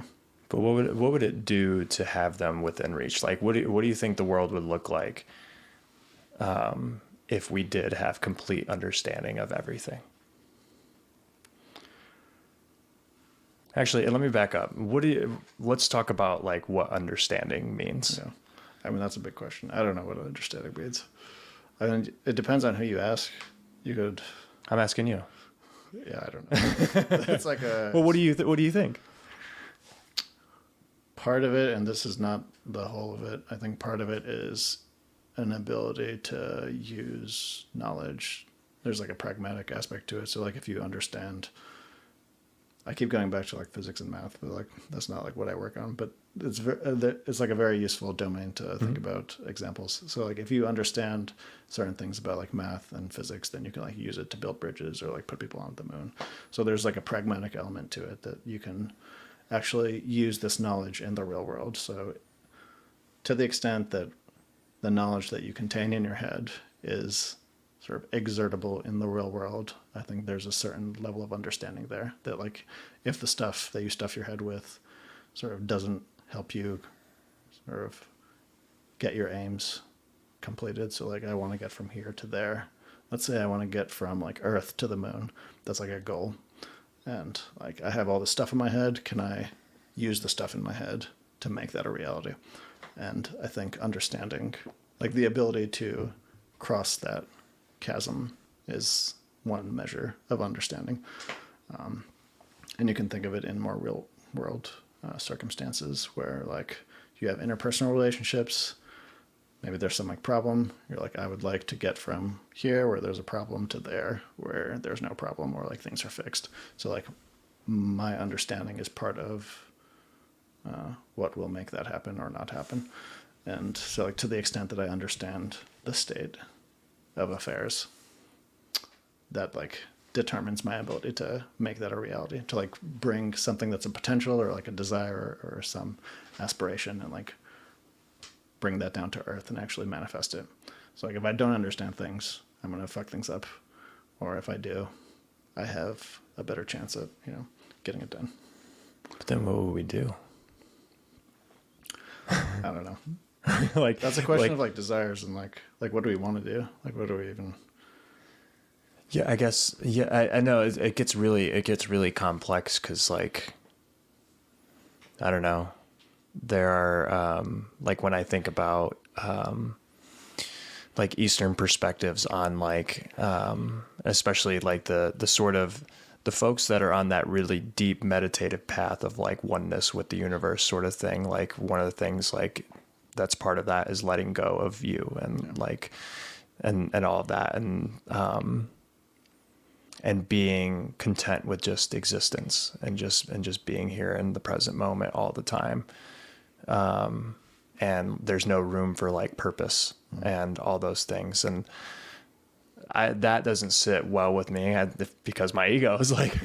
But what would it do to have them within reach? Like, what do you think the world would look like if we did have complete understanding of everything? Actually, let me back up. Let's talk about like what understanding means. Yeah. I mean, that's a big question. I don't know what understanding means. I mean, it depends on who you ask. You could. I'm asking you. Yeah, I don't know. It's like a. Well, what do you think? Part of it, and this is not the whole of it, I think part of it is an ability to use knowledge. There's like a pragmatic aspect to it. So like if you understand, I keep going back to like physics and math, but like that's not like what I work on, but it's like a very useful domain to think about examples. So like if you understand certain things about like math and physics, then you can like use it to build bridges or like put people on the moon. So there's like a pragmatic element to it that you can actually use this knowledge in the real world. So to the extent that the knowledge that you contain in your head is sort of exertable in the real world, I think there's a certain level of understanding there that like if the stuff that you stuff your head with sort of doesn't help you sort of get your aims completed. So like I want to get from here to there. Let's say I want to get from like Earth to the moon. That's like a goal. And like I have all this stuff in my head. Can I use the stuff in my head to make that a reality? And I think understanding, like the ability to cross that chasm, is one measure of understanding. And you can think of it in more real world circumstances where like you have interpersonal relationships. Maybe there's some like problem. You're like, I would like to get from here where there's a problem to there where there's no problem, or like things are fixed. So like my understanding is part of what will make that happen or not happen. And so like to the extent that I understand the state of affairs, that like determines my ability to make that a reality, to like bring something that's a potential or like a desire or some aspiration and like bring that down to earth and actually manifest it. So like if I don't understand things, I'm going to fuck things up. Or if I do, I have a better chance at, getting it done. But then what would we do? I don't know. Like that's a question of like desires and like what do we want to do? Like what do we even? Yeah, I guess. Yeah, I know it gets really complex because like, I don't know. There are like when I think about like Eastern perspectives on like especially like the sort of the folks that are on that really deep meditative path of like oneness with the universe sort of thing. Like one of the things like that's part of that is letting go of you and like and all of that and being content with just existence and just being here in the present moment all the time. And there's no room for like purpose and all those things. And that doesn't sit well with me because my ego is like,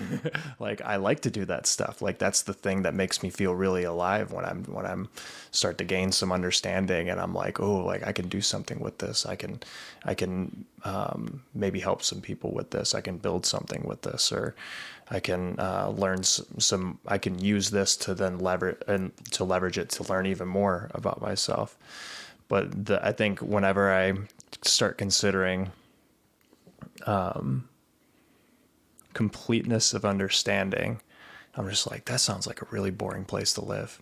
like I like to do that stuff. Like that's the thing that makes me feel really alive when I'm start to gain some understanding and I'm like, oh, like I can do something with this. I can maybe help some people with this. I can build something with this, or I can learn some. I can use this to then leverage it to learn even more about myself. But I think whenever I start considering completeness of understanding, I'm just like, that sounds like a really boring place to live.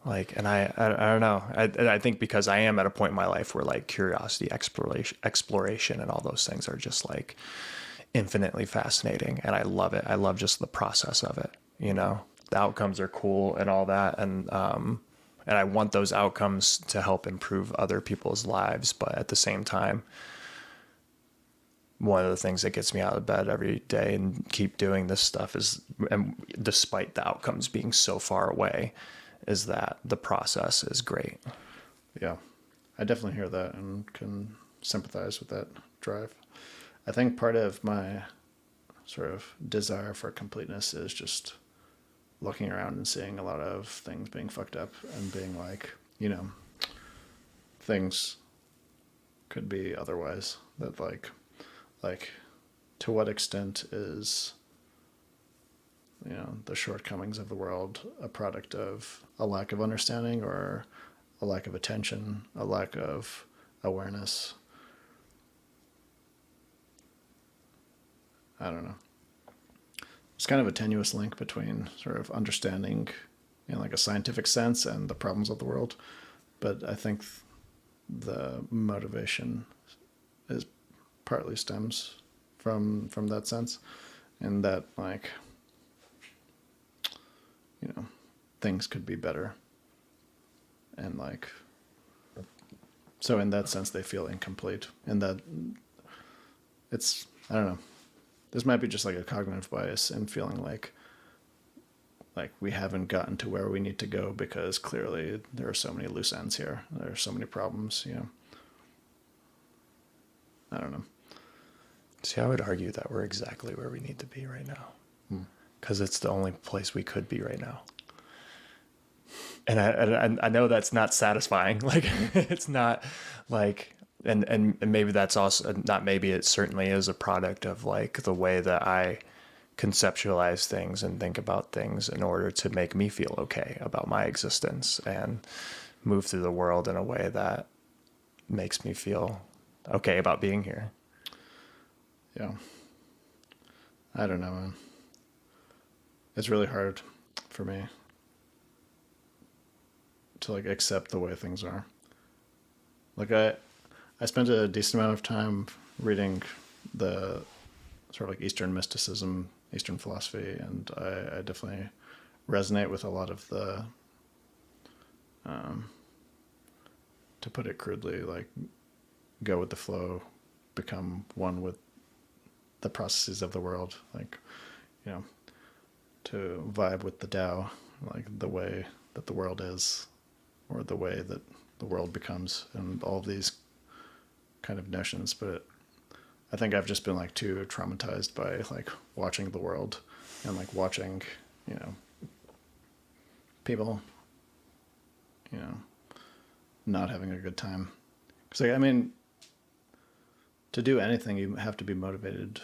Like, and I don't know. I think because I am at a point in my life where like curiosity, exploration and all those things are just like infinitely fascinating. And I love it. I love just the process of it. You know, the outcomes are cool and all that. And I want those outcomes to help improve other people's lives. But at the same time, one of the things that gets me out of bed every day and keep doing this stuff is, and despite the outcomes being so far away, is that the process is great. Yeah, I definitely hear that and can sympathize with that drive. I think part of my sort of desire for completeness is just looking around and seeing a lot of things being fucked up and being like, you know, things could be otherwise. That like to what extent is, you know, the shortcomings of the world a product of a lack of understanding or a lack of attention, a lack of awareness? I don't know. It's kind of a tenuous link between sort of understanding in like a scientific sense and the problems of the world. But I think the motivation is partly stems from that sense, and that like, you know, things could be better, and like, so in that sense they feel incomplete, and that it's, I don't know, this might be just like a cognitive bias and feeling like we haven't gotten to where we need to go because clearly there are so many loose ends here, there are so many problems, you know. I don't know. See, I would argue that we're exactly where we need to be right now, because it's the only place we could be right now. And I know that's not satisfying. Like, it's not like, and maybe that's also not, maybe it certainly is a product of like the way that I conceptualize things and think about things in order to make me feel okay about my existence and move through the world in a way that makes me feel okay about being here. Yeah. I don't know, man. It's really hard for me to like accept the way things are. Like I spent a decent amount of time reading the sort of like Eastern mysticism, Eastern philosophy, and I definitely resonate with a lot of the, to put it crudely, like go with the flow, become one with the processes of the world, like, you know, to vibe with the Tao, like the way that the world is, or the way that the world becomes, and all of these kind of notions. But I think I've just been like too traumatized by like watching the world and like watching, you know, people, you know, not having a good time. Because like, I mean, to do anything, you have to be motivated.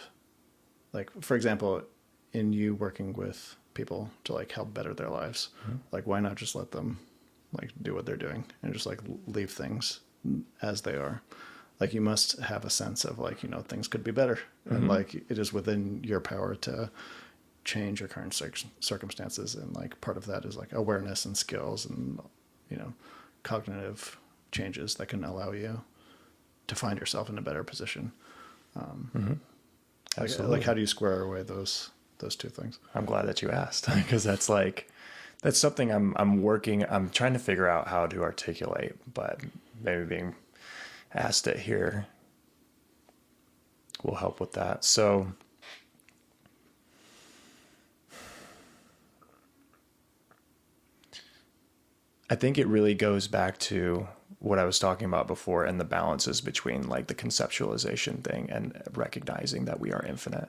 Like, for example, in you working with people to like help better their lives, like why not just let them like do what they're doing and just like leave things as they are? Like you must have a sense of like, you know, things could be better, and like it is within your power to change your current circumstances, and like part of that is like awareness and skills and, you know, cognitive changes that can allow you to find yourself in a better position. Like how do you square away those two things? I'm glad that you asked, because that's something I'm trying to figure out how to articulate, but maybe being asked it here will help with that. So I think it really goes back to what I was talking about before, and the balances between like the conceptualization thing and recognizing that we are infinite.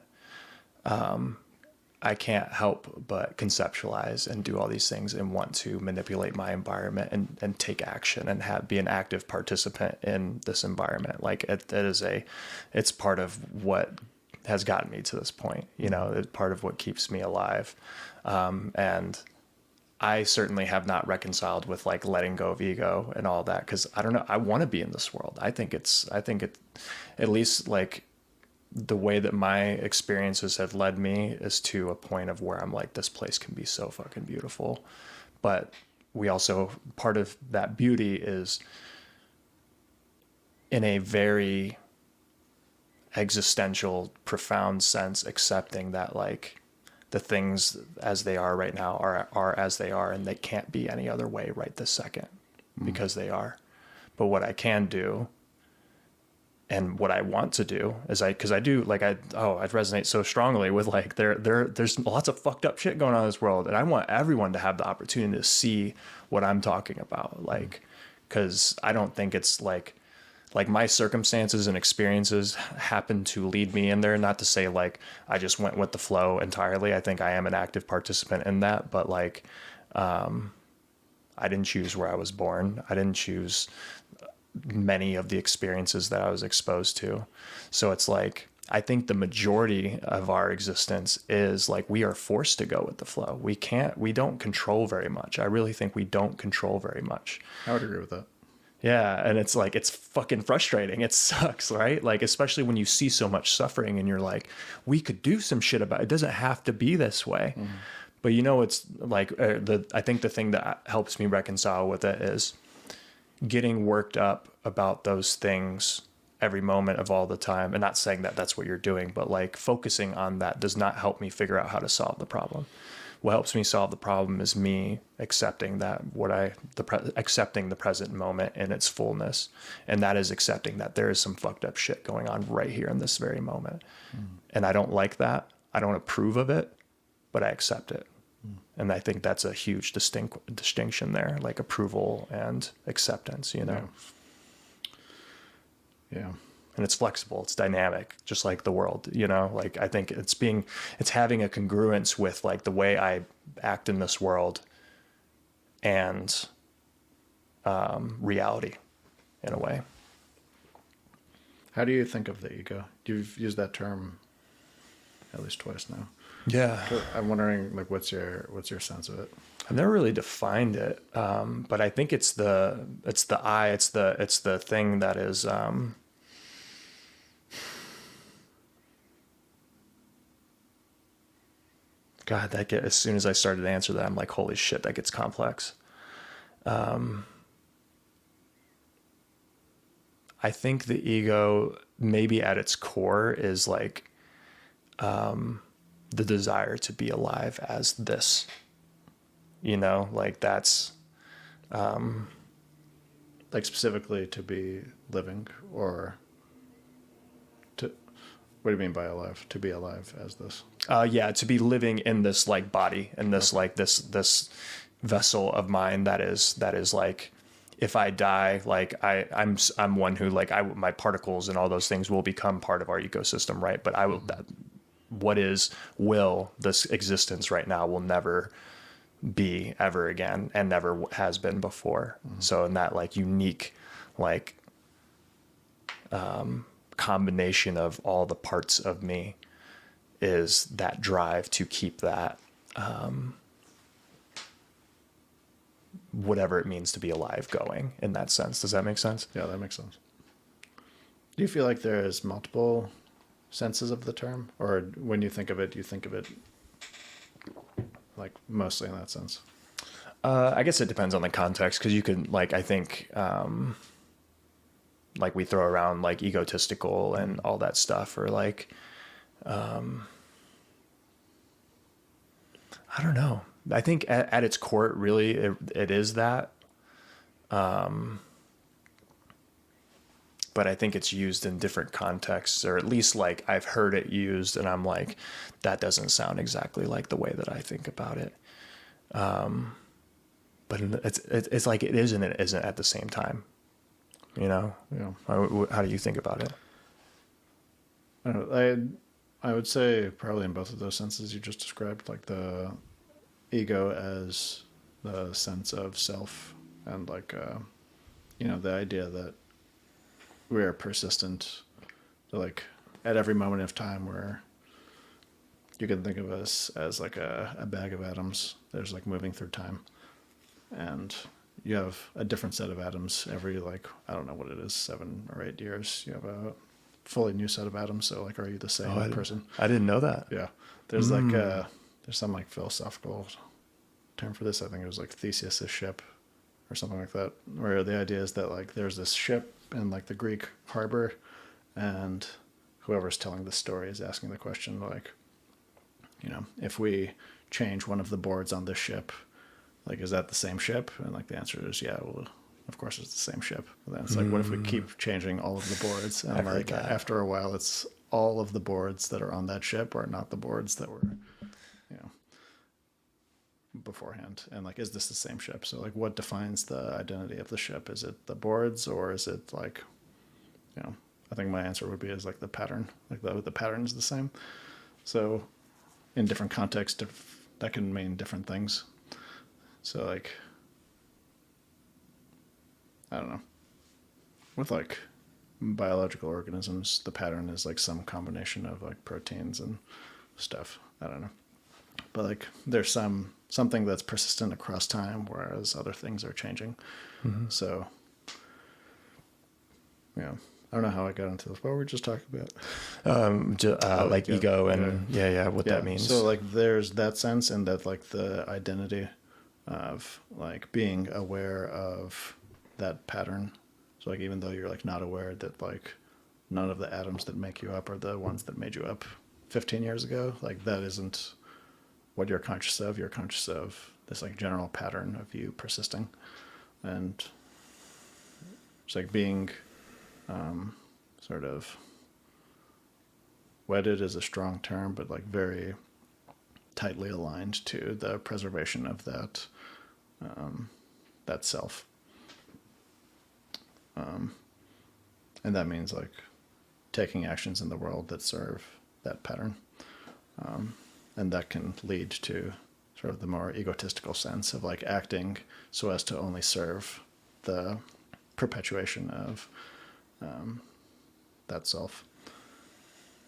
I can't help but conceptualize and do all these things and want to manipulate my environment and take action and be an active participant in this environment. Like it's part of what has gotten me to this point. You know, it's part of what keeps me alive. And I certainly have not reconciled with like letting go of ego and all that, because I don't know. I want to be in this world. I think it, at least like the way that my experiences have led me is to a point of where I'm like, this place can be so fucking beautiful. But we also, part of that beauty is in a very existential, profound sense, accepting that like the things as they are right now are as they are, and they can't be any other way right this second because they are. But what I can do and what I want to do is because I do like, I resonate so strongly with like, there's lots of fucked up shit going on in this world. And I want everyone to have the opportunity to see what I'm talking about. Like, cause I don't think it's like my circumstances and experiences happen to lead me in there. Not to say like I just went with the flow entirely. I think I am an active participant in that, but like, I didn't choose where I was born. I didn't choose many of the experiences that I was exposed to. So it's like, I think the majority of our existence is like, we are forced to go with the flow. We don't control very much. I really think we don't control very much. I would agree with that. Yeah. And it's like, it's fucking frustrating. It sucks, right? Like, especially when you see so much suffering and you're like, we could do some shit about it. It doesn't have to be this way. Mm-hmm. But it's like, I think the thing that helps me reconcile with it is getting worked up about those things every moment of all the time. And not saying that that's what you're doing, but like focusing on that does not help me figure out how to solve the problem. What helps me solve the problem is me accepting that accepting the present moment in its fullness. And that is accepting that there is some fucked up shit going on right here in this very moment. And I don't like that. I don't approve of it, but I accept it. And I think that's a huge distinction there, like approval and acceptance, Yeah. And it's flexible, it's dynamic, just like the world, like I think it's having a congruence with like the way I act in this world and reality in a way. How do you think of the ego? You've used that term at least twice now. Yeah. I'm wondering, like, what's your sense of it? I've never really defined it, but I think it's the thing that is. God, as soon as I started to answer that, I'm like, holy shit, that gets complex. I think the ego, maybe at its core, is like the desire to be alive as this. Like that's like specifically to be living, or to, what do you mean by alive? To be alive as this? To be living in this like body, and this like this vessel of mine that is like, if I die, like I'm one who like my particles and all those things will become part of our ecosystem, right? But I will this existence right now will never be ever again, and never has been before. Mm-hmm. So in that like unique like combination of all the parts of me is that drive to keep that whatever it means to be alive going, in that sense. Does that make sense? Yeah, that makes sense. Do you feel like there is multiple senses of the term, or when you think of it, do you think of it like mostly in that sense? I guess it depends on the context, because you can like, I think like we throw around like egotistical and all that stuff, or like I don't know. I think at its core, it is that. But I think it's used in different contexts, or at least like I've heard it used, and I'm like, that doesn't sound exactly like the way that I think about it. But it's like it is and it isn't at the same time. Yeah. How do you think about it? I don't know, I would say probably in both of those senses you just described, like the ego as the sense of self, and like the idea that we are persistent, so like at every moment of time, where you can think of us as like a bag of atoms. There's like moving through time, and you have a different set of atoms every, like, I don't know what it is, 7 or 8 years. You have fully new set of atoms. So like, are you the same person? I didn't know that. Yeah. There's like there's some like philosophical term for this. I think it was like Theseus' ship or something like that, where the idea is that like there's this ship in like the Greek harbor, and whoever's telling the story is asking the question like, you know, if we change one of the boards on this ship, like, is that the same ship? And like the answer is, yeah, well, of course it's the same ship. And then it's like, what if we keep changing all of the boards? And like after a while, it's all of the boards that are on that ship are not the boards that were, you know, beforehand. And like, is this the same ship? So like, what defines the identity of the ship? Is it the boards, or is it like, you know, I think my answer would be is like the pattern, like the pattern is the same. So in different contexts, that can mean different things. So like, I don't know, with like biological organisms, the pattern is like some combination of like proteins and stuff. I don't know, but like there's something that's persistent across time, whereas other things are changing. So yeah, I don't know how I got into this. What were we just talking about? Like ego and what that means. So like there's that sense, and that like the identity of like being aware of that pattern. So like, even though you're like not aware that like none of the atoms that make you up are the ones that made you up 15 years ago, like that isn't what you're conscious of. You're conscious of this like general pattern of you persisting. And it's like being sort of wedded is a strong term, but like very tightly aligned to the preservation of that that self. And that means like taking actions in the world that serve that pattern. And that can lead to sort of the more egotistical sense of like acting so as to only serve the perpetuation of that self.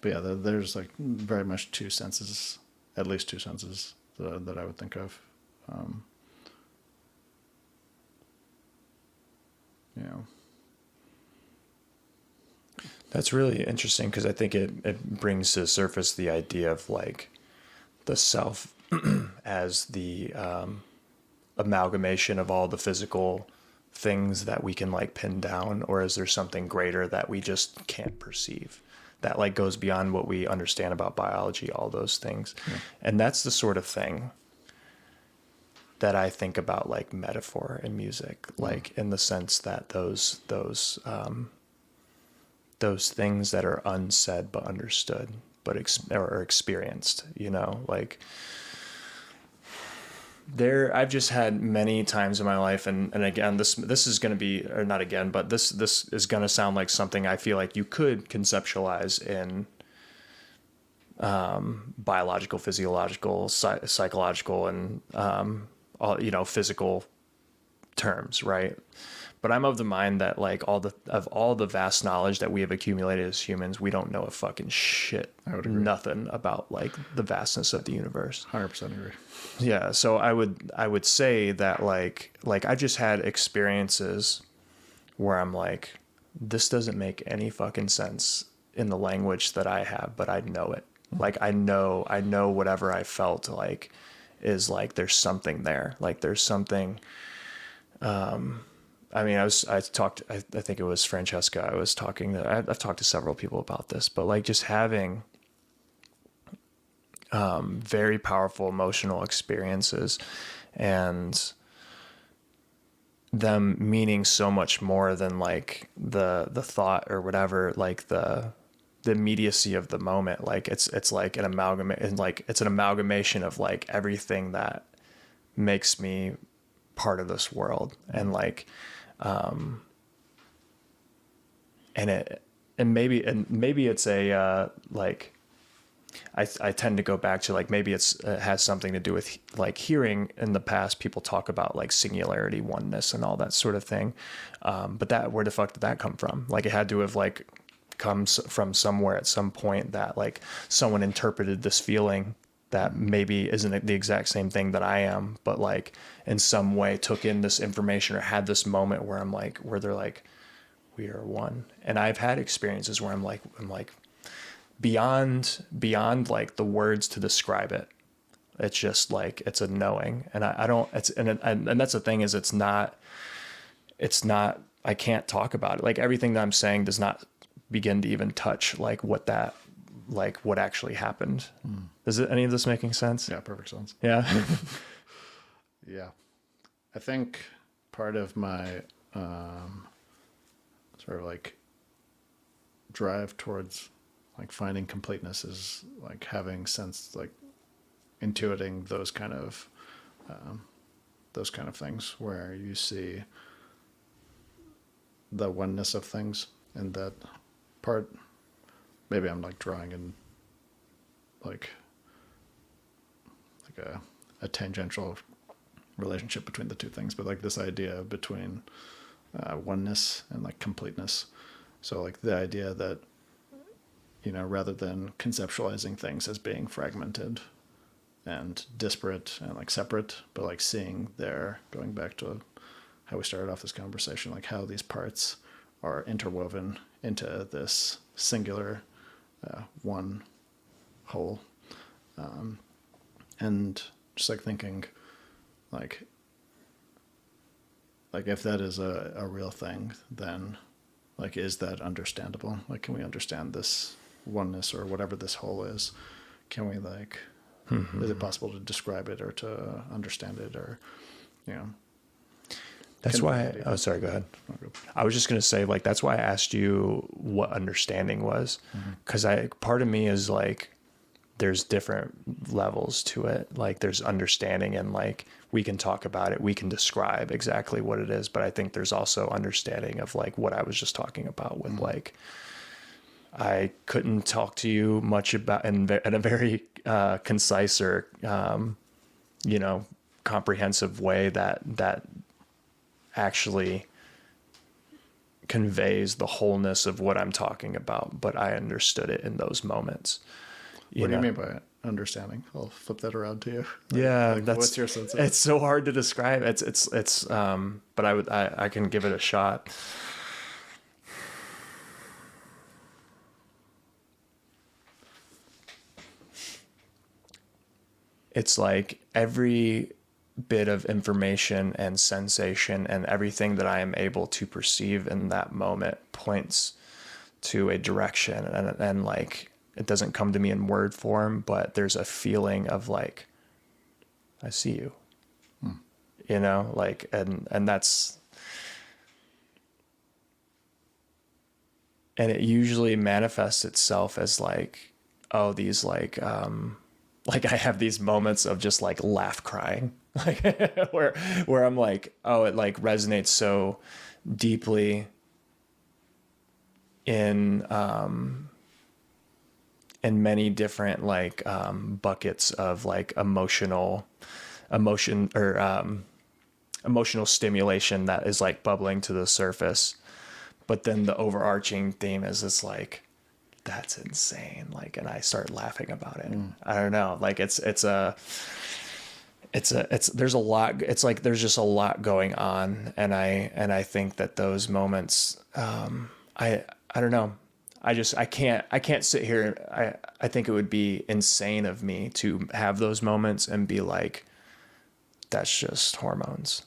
But yeah, there's like very much two senses, at least two senses that I would think of. You know. That's really interesting, because I think it brings to the surface the idea of like the self as the amalgamation of all the physical things that we can like pin down, or is there something greater that we just can't perceive that like goes beyond what we understand about biology, all those things. And that's the sort of thing that I think about like metaphor in music, like in the sense that those things that are unsaid but understood, but or experienced, you know, like I've just had many times in my life, and again, this is going to be, or not again, but this is going to sound like something I feel like you could conceptualize in biological, physiological, psychological, and all, you know, physical terms, right? But I'm of the mind that like all the vast knowledge that we have accumulated as humans, we don't know a fucking shit, nothing about like the vastness of the universe. 100% agree. Yeah, so I would say that like I just had experiences where I'm like, this doesn't make any fucking sense in the language that I have, but I know it. Like I know whatever I felt like is like there's something there. Like there's something. I mean, I think it was Francesca. I was talking. I've talked to several people about this, but like just having very powerful emotional experiences, and them meaning so much more than like the thought or whatever, like the immediacy of the moment. Like it's like an amalgamation, like it's an amalgamation of like everything that makes me part of this world. And like and maybe it's a like I tend to go back to like maybe it has something to do with like hearing in the past people talk about like singularity, oneness, and all that sort of thing. But where the fuck did that come from? Like it had to have like comes from somewhere at some point that like someone interpreted this feeling that maybe isn't the exact same thing that I am, but like in some way took in this information or had this moment where I'm like, where they're like, we are one. And I've had experiences where I'm like beyond like the words to describe it. It's just like, it's a knowing. And I don't, it's, and that's the thing is it's not, I can't talk about it. Like everything that I'm saying does not begin to even touch like what actually happened. Is it any of this making sense? Yeah, perfect sense. Yeah. Yeah. I think part of my sort of like drive towards like finding completeness is like having sense, like intuiting those kind of things where you see the oneness of things and that part. Maybe I'm like drawing in like a tangential relationship between the two things, but like this idea between oneness and like completeness. So like the idea that, you know, rather than conceptualizing things as being fragmented and disparate and like separate, but like seeing there, going back to how we started off this conversation, like how these parts are interwoven into this singular one whole. And just like thinking like if that is a real thing, then like, is that understandable? Like, can we understand this oneness or whatever this whole is? Can we like, is it possible to describe it or to understand it or, you know? That's why, oh, sorry, go ahead. I was just going to say, like, that's why I asked you what understanding was. Because part of me is like, there's different levels to it. Like there's understanding and like, we can talk about it. We can describe exactly what it is. But I think there's also understanding of like what I was just talking about with like, I couldn't talk to you much about in a very concise or, you know, comprehensive way that actually conveys the wholeness of what I'm talking about, but I understood it in those moments. What do you mean by understanding? I'll flip that around to you. Yeah, like, what's your sense of it? It's so hard to describe. But I can give it a shot. It's like every bit of information and sensation and everything that I am able to perceive in that moment points to a direction, and like it doesn't come to me in word form, but there's a feeling of like, I see you, you know, like, and that's, and it usually manifests itself as like, oh, these like I have these moments of just like laugh crying, like where I'm like, oh, it like resonates so deeply in many different like buckets of like emotional stimulation that is like bubbling to the surface. But then the overarching theme is this like, that's insane. Like, and I start laughing about it. I don't know. Like there's a lot, it's like, there's just a lot going on. And I think that those moments, I don't know. I can't sit here. I think it would be insane of me to have those moments and be like, that's just hormones.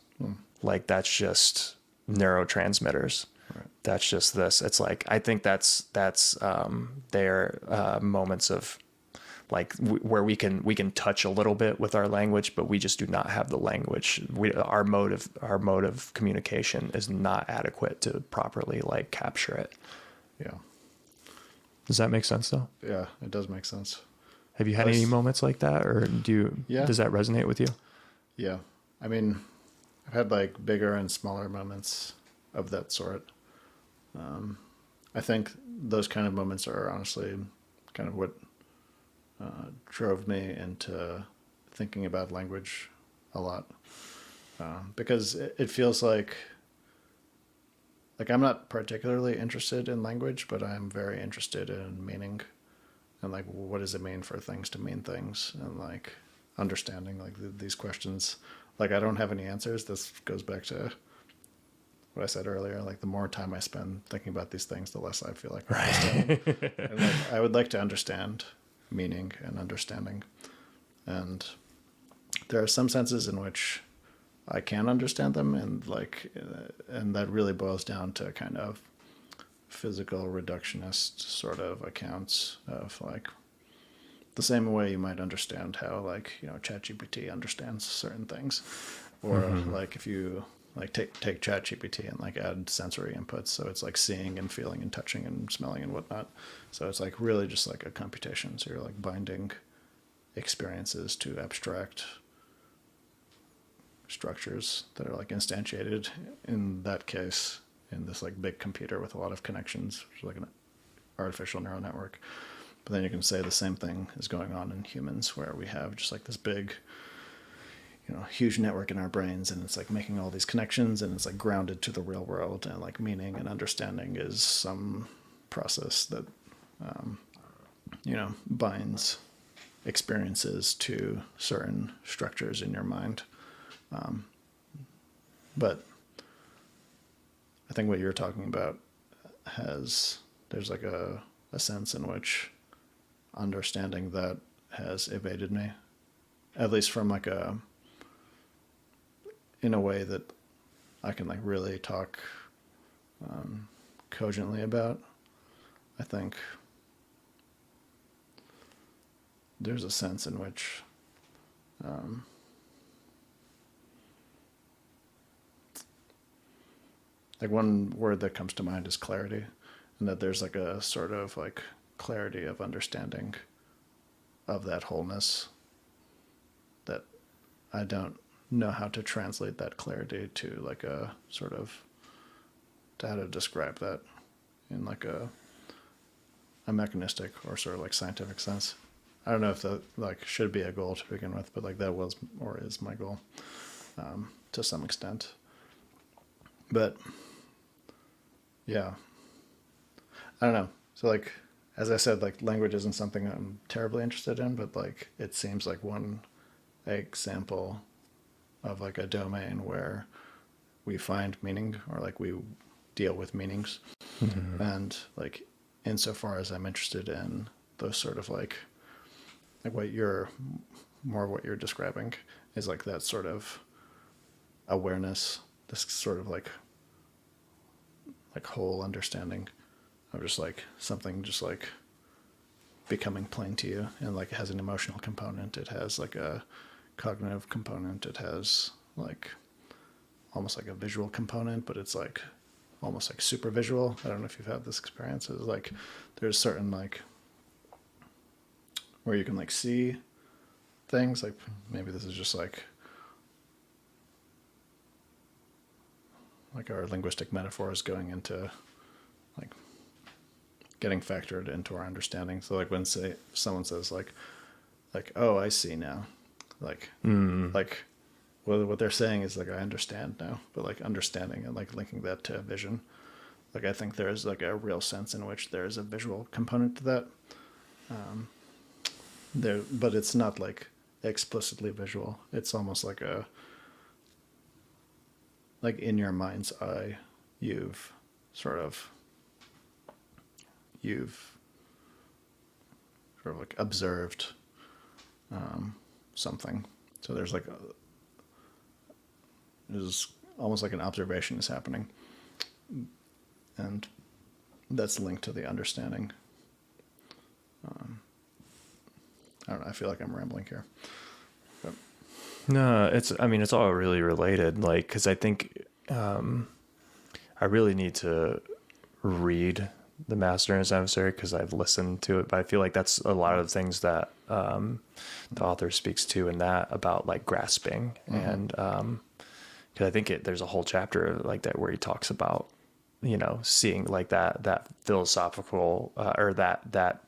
Like that's just neurotransmitters. Right. That's just this. It's like, I think that's their moments of like where we can touch a little bit with our language, but we just do not have the language. Our mode of communication is not adequate to properly like capture it. Yeah. Does that make sense though? Yeah, it does make sense. Have you had any moments like that, or does that resonate with you? Yeah. I mean, I've had like bigger and smaller moments of that sort. I think those kind of moments are honestly kind of what drove me into thinking about language a lot. Because it feels like I'm not particularly interested in language, but I'm very interested in meaning and like, what does it mean for things to mean things, and like understanding like these questions. Like I don't have any answers. This goes back to what I said earlier, like the more time I spend thinking about these things, the less I feel like I understand them. And like, I would like to understand meaning and understanding. And there are some senses in which I can understand them, and like, and that really boils down to kind of physical reductionist sort of accounts of like the same way you might understand how like, you know, ChatGPT understands certain things, or like if you like take ChatGPT and like add sensory inputs, so it's like seeing and feeling and touching and smelling and whatnot. So it's like really just like a computation. So you're like binding experiences to abstract structures that are like instantiated in that case in this like big computer with a lot of connections, which is like an artificial neural network. But then you can say the same thing is going on in humans, where we have just like this big, you know, huge network in our brains, and it's like making all these connections, and it's like grounded to the real world, and like meaning and understanding is some process that, you know, binds experiences to certain structures in your mind. But I think what you're talking about there's like a sense in which understanding that has evaded me, at least from like in a way that I can like really talk cogently about. I think there's a sense in which like one word that comes to mind is clarity, and that there's like a sort of like clarity of understanding of that wholeness that I don't know how to translate that clarity to like a sort of, to how to describe that in like a mechanistic or sort of like scientific sense. I don't know if that like should be a goal to begin with, but like that was or is my goal to some extent. But yeah, I don't know. So like, as I said, like language isn't something I'm terribly interested in, but like it seems like one example of like a domain where we find meaning, or like we deal with meanings. And like insofar as I'm interested in those sort of like what you're describing is like that sort of awareness, this sort of like whole understanding of just like something just like becoming plain to you, and like it has an emotional component, it has like a cognitive component, it has like almost like a visual component, but it's like almost like super visual. I don't know if you've had this experience. It's like there's certain like where you can like see things, like maybe this is just like our linguistic metaphors going into like getting factored into our understanding. So like when someone says like, oh, I see now, like what they're saying is like, I understand now, but like understanding and like linking that to vision. Like I think there's like a real sense in which there's a visual component to that. But it's not like explicitly visual. It's almost like like in your mind's eye, you've sort of like observed something. So there's like there's almost like an observation is happening, and that's linked to the understanding. I don't know. I feel like I'm rambling here. But. No, it's all really related. Like, cause I think, I really need to read The Master and His Emissary, cause I've listened to it, but I feel like that's a lot of the things that, the author speaks to in that about like grasping. And, cause I think there's a whole chapter like that where he talks about, you know, seeing like that philosophical or that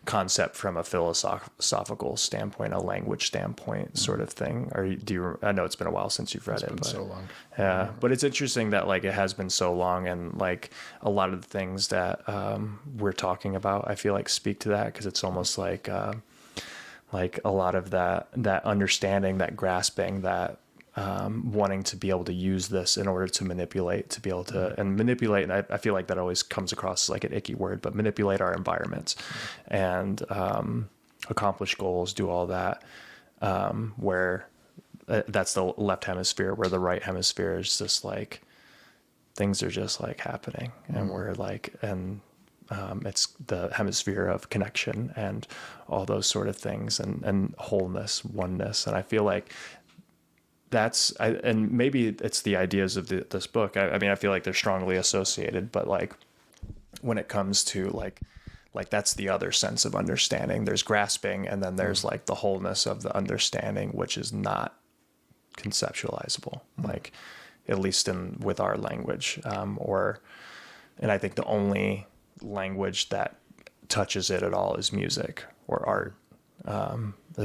concept from a philosophical standpoint, a language standpoint sort of thing. Or I know it's been a while since you've read it, but so long. Yeah. But it's interesting that like it has been so long, and like a lot of the things that we're talking about, I feel like speak to that, because it's almost like a lot of that understanding, that grasping, that wanting to be able to use this in order to manipulate, to be able to, and manipulate, and I feel like that always comes across like an icky word, but manipulate our environments and accomplish goals, do all that, where that's the left hemisphere, where the right hemisphere is just like, things are just like happening, and we're like, and it's the hemisphere of connection and all those sort of things, and wholeness, oneness. And I feel like and maybe it's the ideas of this book. I mean, I feel like they're strongly associated, but like when it comes to like that's the other sense of understanding. There's grasping, and then there's like the wholeness of the understanding, which is not conceptualizable, like at least with our language, and I think the only language that touches it at all is music or art.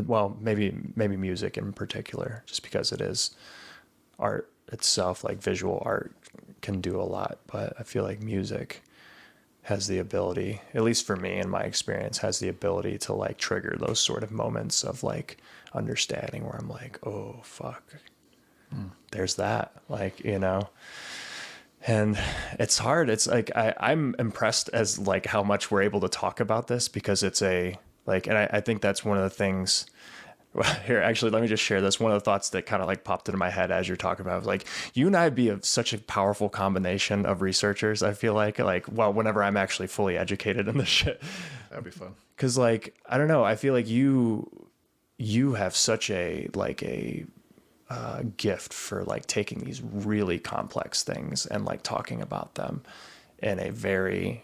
Well, maybe music in particular, just because it is art itself, like visual art can do a lot, but I feel like music has the ability, at least for me in my experience, has the ability to like trigger those sort of moments of like understanding where I'm like, oh fuck, there's that, like, you know. And it's hard. It's like, I'm impressed as like how much we're able to talk about this, because it's a, like, and I think that's one of the things. Well, here, actually, let me just share this. One of the thoughts that kind of like popped into my head as you're talking about was like, you and I would be such a powerful combination of researchers. I feel like, well, whenever I'm actually fully educated in this shit, That'd be fun. Cause like, I don't know. I feel like you have such a, like a, gift for like taking these really complex things and like talking about them in a very,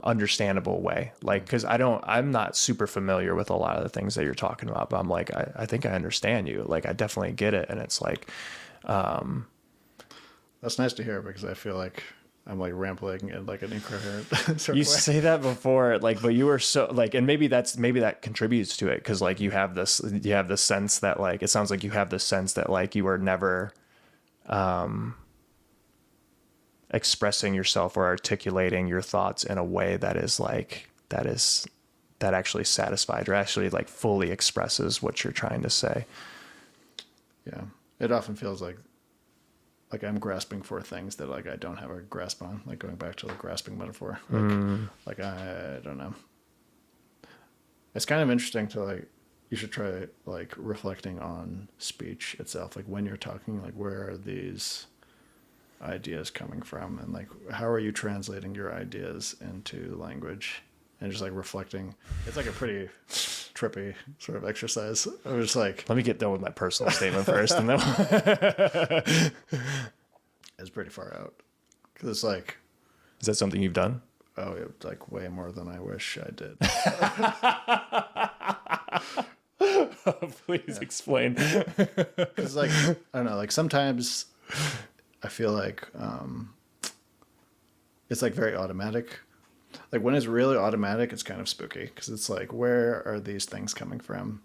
understandable way. Like, cause I'm not super familiar with a lot of the things that you're talking about, but I'm like, I think I understand you. Like, I definitely get it. And it's like, that's nice to hear, because I feel like I'm like rambling in like an incoherent sort you of way. say that before, like, but you were so like, and maybe that contributes to it. Cause like you have this sense that like, it sounds like you have this sense that like you were never, expressing yourself or articulating your thoughts in a way that is like, that actually satisfied or actually like fully expresses what you're trying to say. Yeah. It often feels like I'm grasping for things that like I don't have a grasp on, like going back to the grasping metaphor. Like I don't know. It's kind of interesting to like, you should try like reflecting on speech itself. Like when you're talking, like where are these ideas coming from, and like how are you translating your ideas into language, and just like reflecting. It's like a pretty trippy sort of exercise. I was just like, let me get done with my personal statement first, and then it's pretty far out, because it's like, is that something you've done? oh, it's like way more than I wish I did. Please explain. Because like, I don't know, like sometimes I feel like it's like very automatic. Like when it's really automatic, it's kind of spooky, because it's like, where are these things coming from?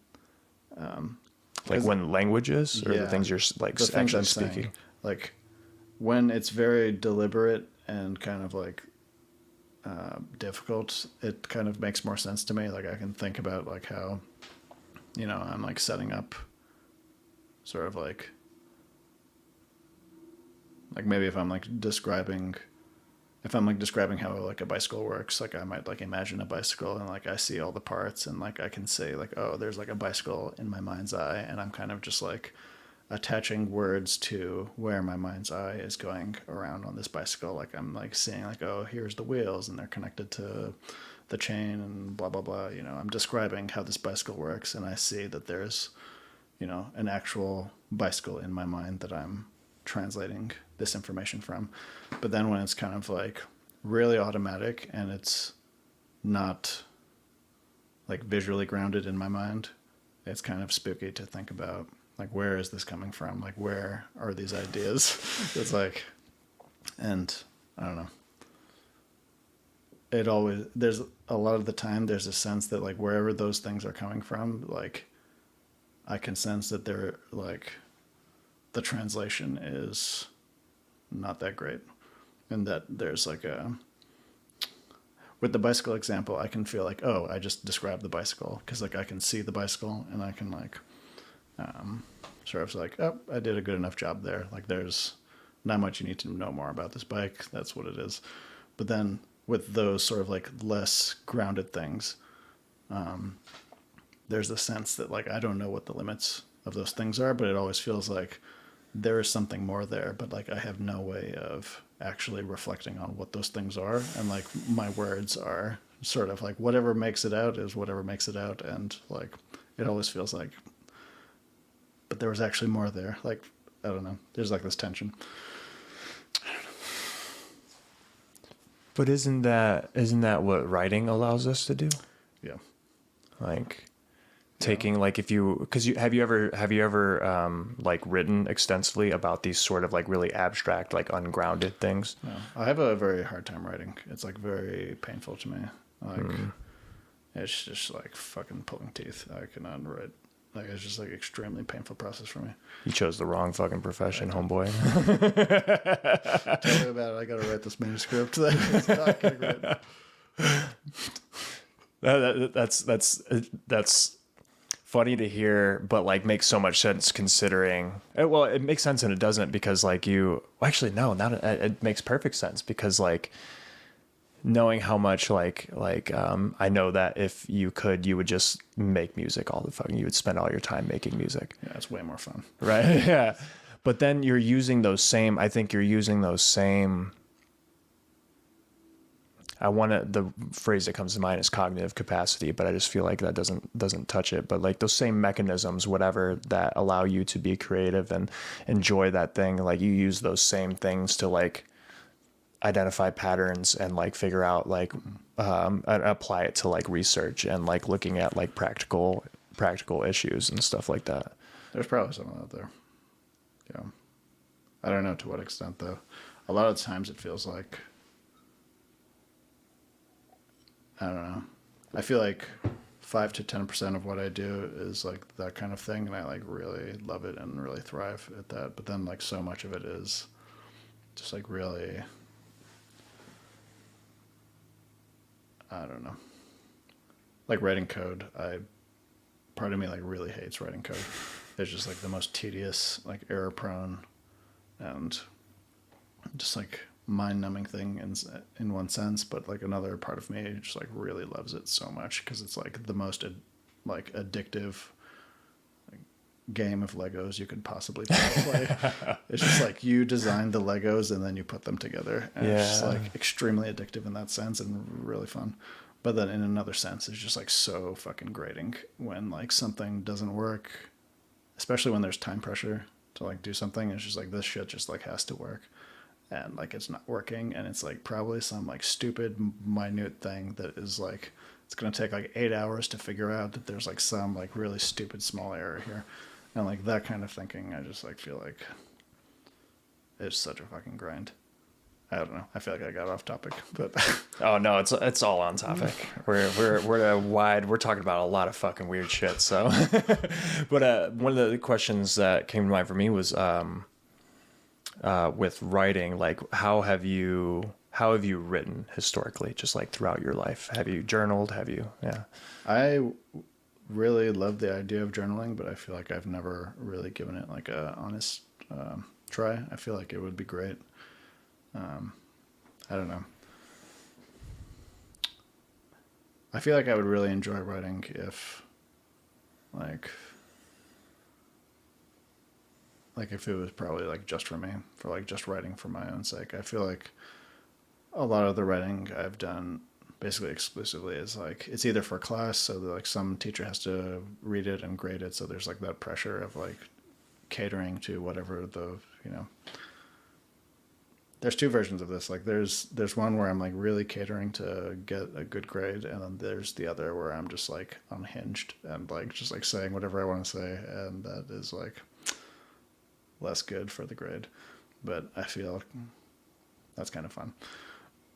Like when languages, or yeah, the things you're like the things actually I'm speaking. saying. Like when it's very deliberate and kind of like difficult, it kind of makes more sense to me. Like I can think about like how, you know, I'm like setting up sort of like maybe if I'm like describing how like a bicycle works, like I might like imagine a bicycle, and like I see all the parts, and like I can say like, oh, there's like a bicycle in my mind's eye, and I'm kind of just like attaching words to where my mind's eye is going around on this bicycle. Like I'm like seeing like, oh, here's the wheels, and they're connected to the chain, and blah blah blah. You know, I'm describing how this bicycle works, and I see that there's, you know, an actual bicycle in my mind that I'm translating this information from. But then when it's kind of like really automatic, and it's not like visually grounded in my mind, it's kind of spooky to think about, like, where is this coming from? Like, where are these ideas? It's like, and I don't know. There's a lot of the time, there's a sense that like wherever those things are coming from, like I can sense that they're like, the translation is not that great. And that there's like with the bicycle example, I can feel like, oh, I just described the bicycle, because like I can see the bicycle, and I can like Sort of like, oh, I did a good enough job there. Like there's not much you need to know more about this bike. That's what it is. But then with those sort of like less grounded things, there's a sense that like I don't know what the limits of those things are, but it always feels like there is something more there, but like I have no way of actually reflecting on what those things are. And like my words are sort of like whatever makes it out is whatever makes it out. And like it always feels like, but there was actually more there. Like, I don't know. There's like this tension. But isn't that what writing allows us to do? Yeah. Like taking like if you because you have you ever like written extensively about these sort of like really abstract like ungrounded things? No, I have a very hard time writing. It's like very painful to me. Like it's just like fucking pulling teeth. I cannot write. Like it's just like extremely painful process for me. You chose the wrong fucking profession, homeboy. Tell me about it. I got to write this manuscript. It's not getting written. That's funny to hear, but like makes so much sense considering. Well, it makes sense and it doesn't because like you actually no, not it makes perfect sense because like knowing how much like I know that if you could, you would just make music all the fucking. You would spend all your time making music. Yeah, it's way more fun. Right? Yeah. But then you're using those same. I think you're using those same. The phrase that comes to mind is cognitive capacity, but I just feel like that doesn't touch it. But like those same mechanisms, whatever that allow you to be creative and enjoy that thing, like you use those same things to like identify patterns and like figure out like and apply it to like research and like looking at like practical issues and stuff like that. There's probably some of that there. Yeah. I don't know to what extent though. A lot of times it feels like I don't know. I feel like 5 to 10% of what I do is like that kind of thing, and I like really love it and really thrive at that. But then like so much of it is just like really, I don't know. Like writing code, part of me like really hates writing code. It's just like the most tedious, like error prone, and just like mind-numbing thing in one sense, but like another part of me just like really loves it so much because it's like the most like addictive like, game of Legos you could possibly play. It's just like you design the Legos and then you put them together, and it's just like extremely addictive in that sense and really fun. But then in another sense, it's just like so fucking grating when like something doesn't work, especially when there's time pressure to like do something. It's just like this shit just like has to work. And like it's not working, and it's like probably some like stupid minute thing that is like it's gonna take like 8 hours to figure out that there's like some like really stupid small error here, and like that kind of thinking I just like feel like it's such a fucking grind. I don't know. I feel like I got off topic, but oh no, it's all on topic. We're talking about a lot of fucking weird shit. So, but one of the questions that came to mind for me was with writing, like how have you written historically, just like throughout your life? Have you journaled? Yeah. I really love the idea of journaling, but I feel like I've never really given it like a honest try. I feel like it would be great. I don't know. I feel like I would really enjoy writing if if it was probably like just for me, for like just writing for my own sake. I feel like a lot of the writing I've done basically exclusively is like it's either for class, so that like some teacher has to read it and grade it, so there's like that pressure of like catering to whatever the there's two versions of this. Like there's one where I'm like really catering to get a good grade, and then there's the other where I'm just like unhinged and like just like saying whatever I want to say, and that is like less good for the grade. But I feel that's kind of fun.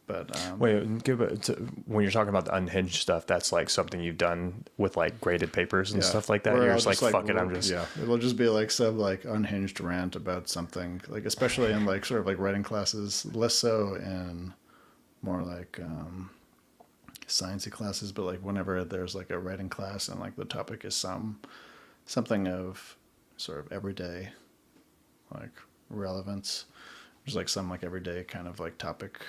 But wait, when you're talking about the unhinged stuff, that's like something you've done with like graded papers and stuff like that. You're just like, fuck it, I'm just it'll just be like some like unhinged rant about something, like especially in like sort of like writing classes, less so in more like sciencey classes, but like whenever there's like a writing class and like the topic is something of sort of everyday like relevance. There's like some like everyday kind of like topic,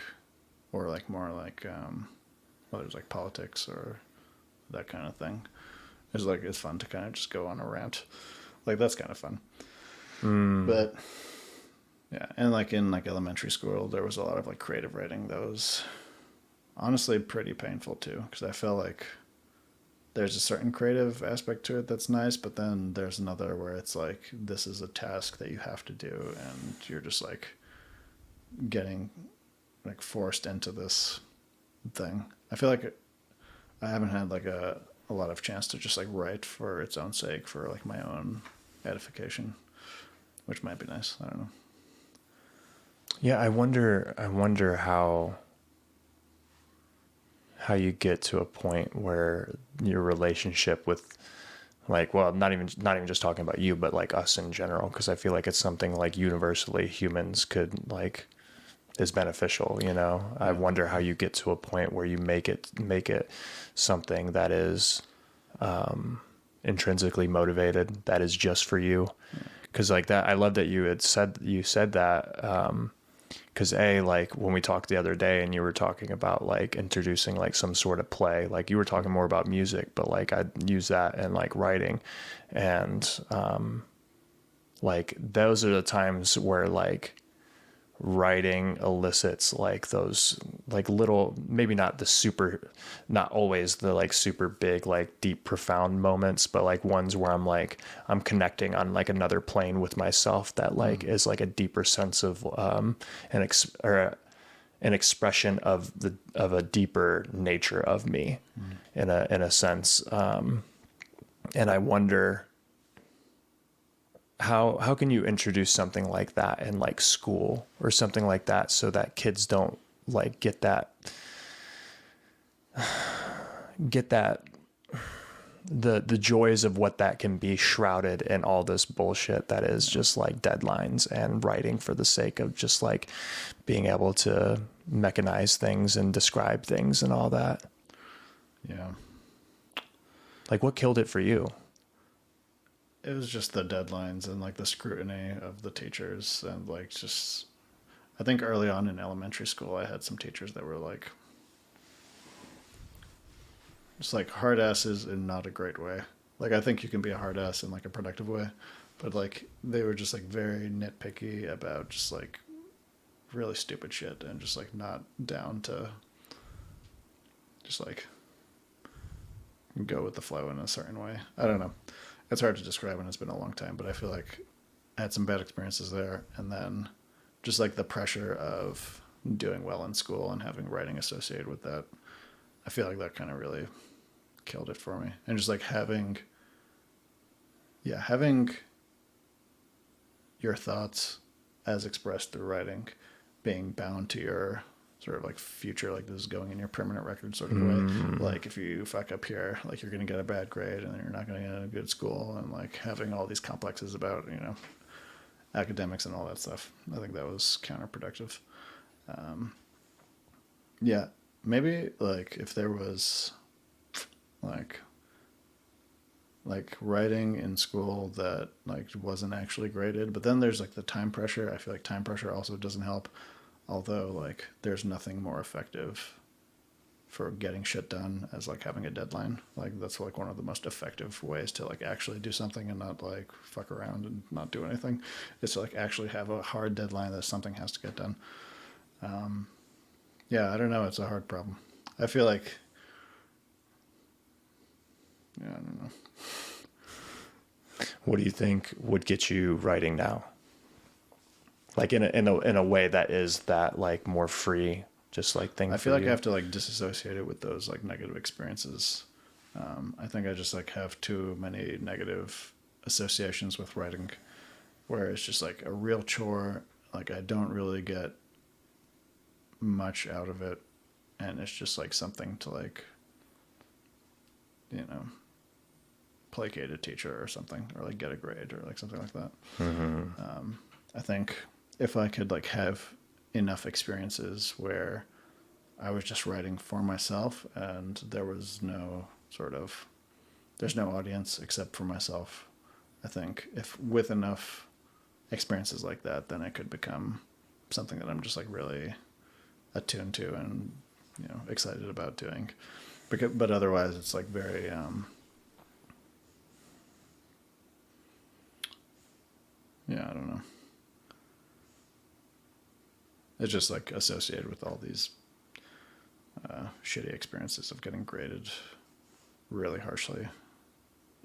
or like more like whether it's like politics or that kind of thing. It's like it's fun to kind of just go on a rant. Like that's kind of fun. But yeah, and like in like elementary school, there was a lot of like creative writing that was honestly pretty painful too, because I feel like there's a certain creative aspect to it that's nice, but then there's another where it's like this is a task that you have to do, and you're just like getting like forced into this thing. I feel like I haven't had like a lot of chance to just like write for its own sake, for like my own edification, which might be nice. I don't know. Yeah, I wonder how you get to a point where your relationship with, like, well, not even just talking about you, but like us in general, because I feel like it's something like universally humans could like is beneficial, you know. I wonder how you get to a point where you make it something that is intrinsically motivated, that is just for you. Because like that, I love that you said that. Because like when we talked the other day and you were talking about like introducing like some sort of play, like you were talking more about music, but like I'd use that in like writing. And like those are the times where like writing elicits like those like little, maybe not the super, not always the like super big like deep profound moments, but like ones where I'm connecting on like another plane with myself that like is like a deeper sense of an expression of a deeper nature of me, in a sense. And I wonder how can you introduce something like that in like school or something like that, so that kids don't like get that the joys of what that can be shrouded in all this bullshit that is just like deadlines and writing for the sake of just like being able to mechanize things and describe things and all that. Yeah. Like what killed it for you? It was just the deadlines and like the scrutiny of the teachers, and like just I think early on in elementary school I had some teachers that were like just like hard asses in not a great way. Like I think you can be a hard ass in like a productive way, but like they were just like very nitpicky about just like really stupid shit, and just like not down to just like go with the flow in a certain way. I don't know. It's hard to describe when it's been a long time, but I feel like I had some bad experiences there. And then just like the pressure of doing well in school and having writing associated with that, I feel like that kind of really killed it for me. And just like having your thoughts as expressed through writing being bound to your sort of like future, like this is going in your permanent record sort of way. Like if you fuck up here, like you're going to get a bad grade and then you're not going to get a good school, and like having all these complexes about, you know, academics and all that stuff. I think that was counterproductive. Yeah, maybe like if there was like writing in school that like wasn't actually graded, but then there's like the time pressure. I feel like time pressure also doesn't help. Although, like, there's nothing more effective for getting shit done as, like, having a deadline. Like, that's, like, one of the most effective ways to, like, actually do something and not, like, fuck around and not do anything. Is to, like, actually have a hard deadline that something has to get done. Yeah, I don't know. It's a hard problem. I feel like... Yeah, I don't know. What do you think would get you writing now? Like in a way that is that like more free, just like thing. I feel like I have to like disassociate it with those like negative experiences. I think I just like have too many negative associations with writing, where it's just like a real chore. Like I don't really get much out of it, and it's just like something to like, you know, placate a teacher or something, or like get a grade or like something like that. I think if I could like have enough experiences where I was just writing for myself and there was no sort of, there's no audience except for myself. I think if with enough experiences like that, then it could become something that I'm just like really attuned to and, excited about doing. But otherwise it's like very, I don't know. It's just like associated with all these shitty experiences of getting graded really harshly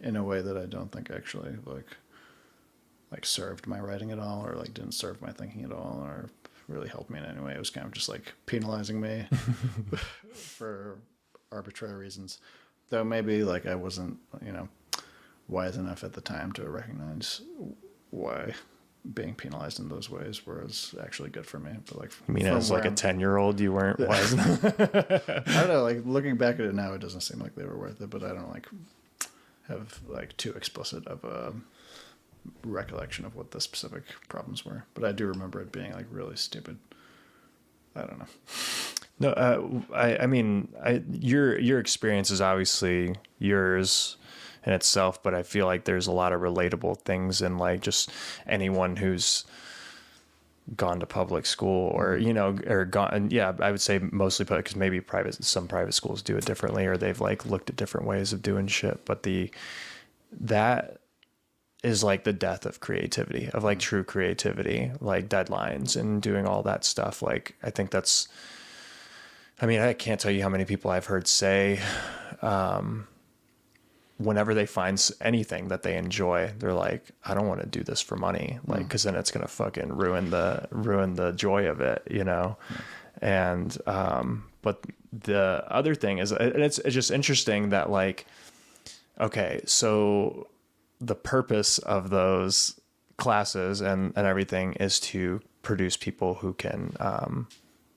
in a way that I don't think actually like served my writing at all, or like didn't serve my thinking at all, or really helped me in any way. It was kind of just like penalizing me for arbitrary reasons. Though maybe like I wasn't, wise enough at the time to recognize why being penalized in those ways was actually good for me. But like, I mean, as like a 10-year-old, you weren't wise enough. I don't know. Like looking back at it now, it doesn't seem like they were worth it. But I don't like have like too explicit of a recollection of what the specific problems were. But I do remember it being like really stupid. I don't know. No, I mean, your experience is obviously yours in itself, but I feel like there's a lot of relatable things in like just anyone who's gone to public school or, or gone. Yeah, I would say mostly because maybe some private schools do it differently, or they've like looked at different ways of doing shit. But that is like the death of creativity, of like true creativity, like deadlines and doing all that stuff. Like, I think I can't tell you how many people I've heard say, whenever they find anything that they enjoy, they're like, I don't want to do this for money. Like, cause then it's going to fucking ruin the joy of it, And, but the other thing is, and it's just interesting that like, okay, so the purpose of those classes and everything is to produce people who can,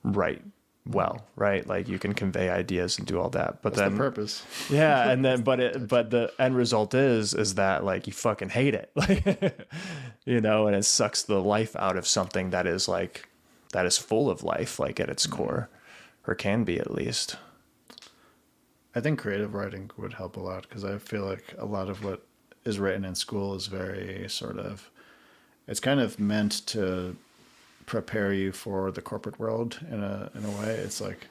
write well, right? Like you can convey ideas and do all that, but That's then the purpose. Yeah. And then, but the end result is that like, you fucking hate it, like, and it sucks the life out of something that is full of life, like at its core, or can be at least. I think creative writing would help a lot because I feel like a lot of what is written in school is very it's kind of meant to prepare you for the corporate world in a way. It's like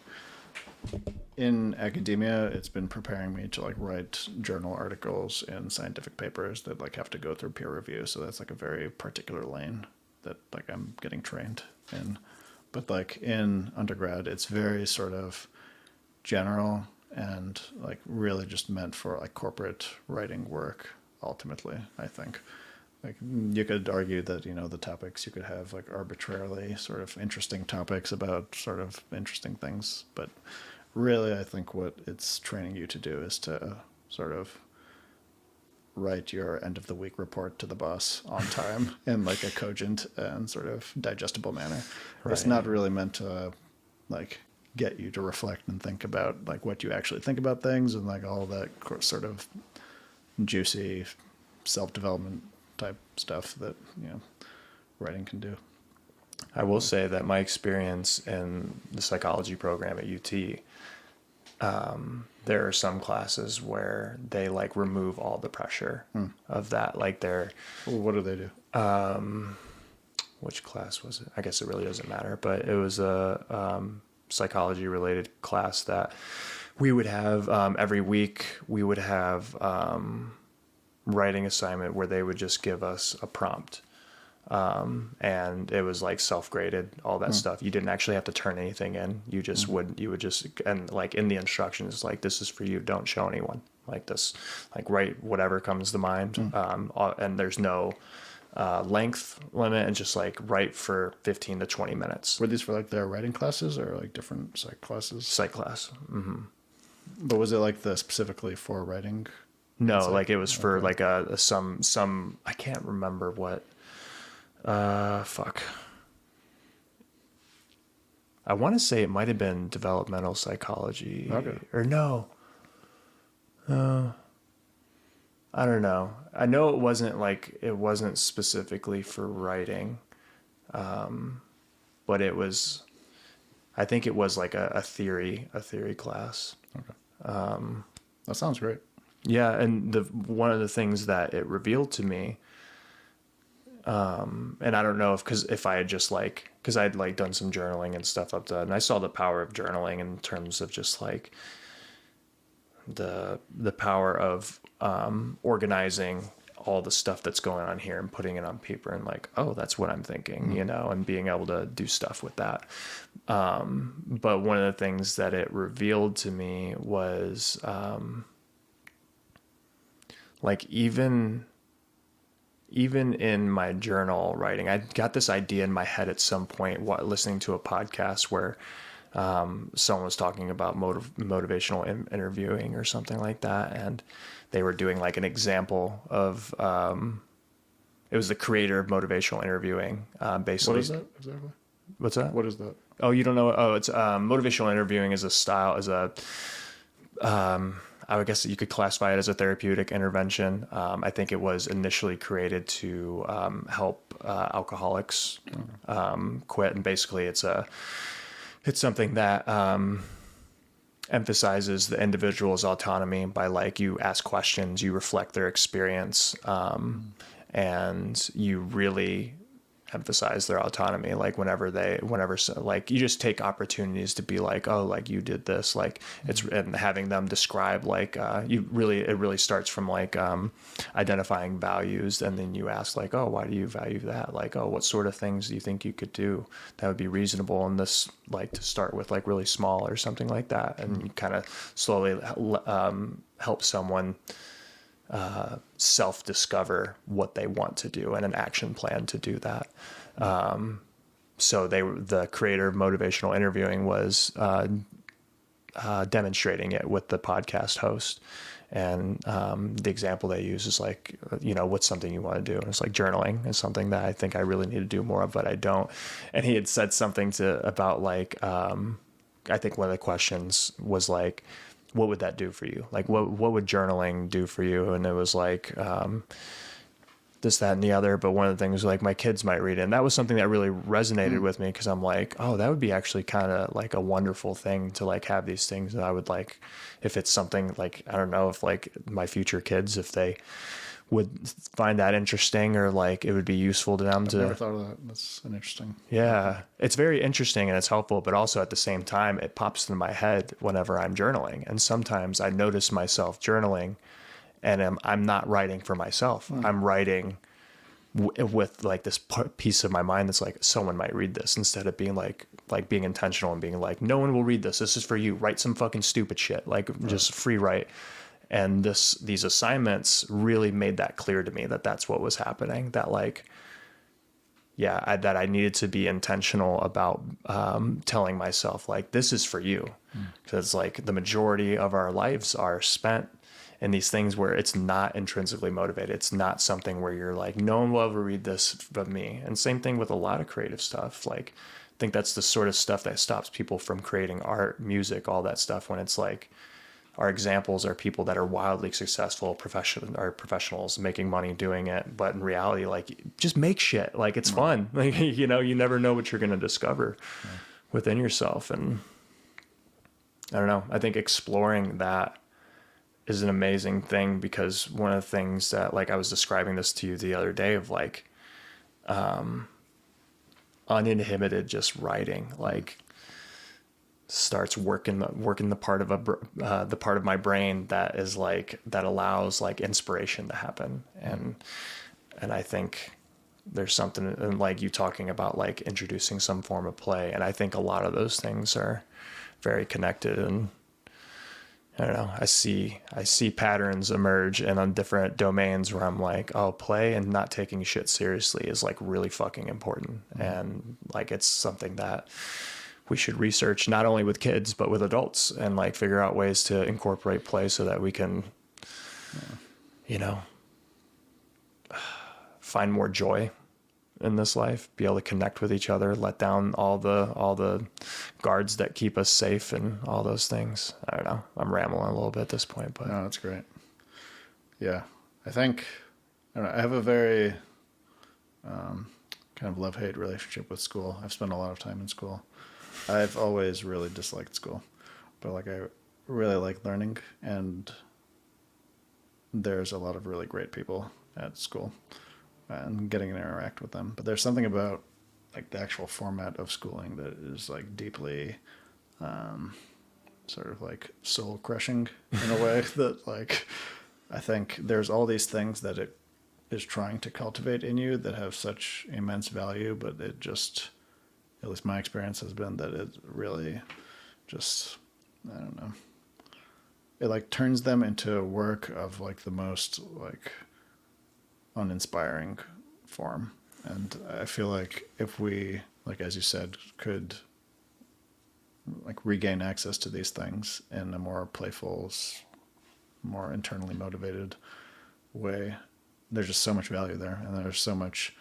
in academia, it's been preparing me to like write journal articles and scientific papers that like have to go through peer review. So that's like a very particular lane that like I'm getting trained in. But like in undergrad, it's very sort of general and like really just meant for like corporate writing work ultimately, I think. Like you could argue that, the topics you could have like arbitrarily sort of interesting topics about sort of interesting things. But really, I think what it's training you to do is to sort of write your end of the week report to the boss on time in like a cogent and sort of digestible manner. Right. It's not really meant to like get you to reflect and think about like what you actually think about things and like all that sort of juicy self-development type stuff that writing can do. I will say that my experience in the psychology program at UT, there are some classes where they like remove all the pressure of that. Like what do they do? Which class was it? I guess it really doesn't matter, but it was a psychology related class that we would have every week. We would have writing assignment where they would just give us a prompt. And it was like self-graded, all that stuff. You didn't actually have to turn anything in. You just you would just, and like in the instructions, like, this is for you. Don't show anyone like this, like write whatever comes to mind. And there's no, length limit, and just like write for 15 to 20 minutes. Were these for like their writing classes or like different psych classes? Psych class. Mm-hmm. But was it like specifically for writing? No, like it was for like some, I can't remember what, fuck. I want to say it might've been developmental psychology or no. I don't know. I know it wasn't specifically for writing. But I think it was like a theory class. Okay. That sounds great. Yeah, and one of the things that it revealed to me, and I don't know if I had just like, because I'd like done some journaling and stuff up to, and I saw the power of journaling in terms of just like the power of organizing all the stuff that's going on here and putting it on paper and like, oh, that's what I'm thinking, you know, and being able to do stuff with that. But one of the things that it revealed to me was like even in my journal writing, I got this idea in my head at some point listening to a podcast where someone was talking about motivational interviewing or something like that, and they were doing like an example of it was the creator of motivational interviewing, basically. What is that exactly? What's that? What is that? Oh, you don't know? Oh, it's motivational interviewing is a style, I would guess you could classify it as a therapeutic intervention. I think it was initially created to help alcoholics quit, and basically it's something that emphasizes the individual's autonomy by like you ask questions, you reflect their experience, and you really emphasize their autonomy. Like like you just take opportunities to be like, oh, like you did this, like and having them describe like it really starts from like identifying values, and then you ask like, oh, why do you value that? Like, oh, what sort of things do you think you could do that would be reasonable in this, like to start with like really small or something like that, and you kind of slowly help someone self-discover what they want to do and an action plan to do that. So the creator of motivational interviewing was demonstrating it with the podcast host. And the example they use is like, you know, what's something you want to do? And it's like journaling is something that I think I really need to do more of, but I don't. And he had said something about like, I think one of the questions was like, what would that do for you? Like, what would journaling do for you? And it was like, this, that, and the other. But one of the things like my kids might read it. And that was something that really resonated with me, because I'm like, oh, that would be actually kind of like a wonderful thing to like have these things. And I would like, if it's something like, I don't know if like my future kids, if they would find that interesting, or like it would be useful to them. I've never thought of that. That's an interesting. Yeah, it's very interesting and it's helpful, but also at the same time, it pops into my head whenever I'm journaling. And sometimes I notice myself journaling and I'm not writing for myself. I'm writing with like this piece of my mind that's like, someone might read this, instead of being like being intentional and being like, no one will read this. This is for you. Write some fucking stupid shit. Like just free write. And these assignments really made that clear to me, that that's what was happening. That like, yeah, that I needed to be intentional about telling myself like, this is for you. Because like the majority of our lives are spent in these things where it's not intrinsically motivated. It's not something where you're like, no one will ever read this but me. And same thing with a lot of creative stuff. Like, I think that's the sort of stuff that stops people from creating art, music, all that stuff, when it's like, our examples are people that are wildly successful professionals making money doing it. But in reality, like, just make shit. Like, it's fun. Like, you know, you never know what you're going to discover within yourself. And I don't know, I think exploring that is an amazing thing, because one of the things that, like, I was describing this to you the other day of like, uninhibited, just writing, like, starts working the part of the part of my brain that is like, that allows like inspiration to happen. And I think there's something in like you talking about like introducing some form of play, and I think a lot of those things are very connected. And I don't know, I see patterns emerge and on different domains where I'm like, oh, play and not taking shit seriously is like really fucking important. And like, it's something that we should research not only with kids, but with adults, and like figure out ways to incorporate play so that we can, you know, find more joy in this life, be able to connect with each other, let down all the guards that keep us safe and all those things. I don't know. I'm rambling a little bit at this point, but no, that's great. Yeah. I think, I don't know, I have a very kind of love-hate relationship with school. I've spent a lot of time in school. I've always really disliked school, but like I really like learning, and there's a lot of really great people at school and getting to interact with them. But there's something about like the actual format of schooling that is like deeply sort of like soul crushing in a way that like I think there's all these things that it is trying to cultivate in you that have such immense value, but it just, at least my experience has been that it really just, I don't know, it like turns them into work of like the most like uninspiring form. And I feel like if we, like as you said, could like regain access to these things in a more playful, more internally motivated way, there's just so much value there, and there's so much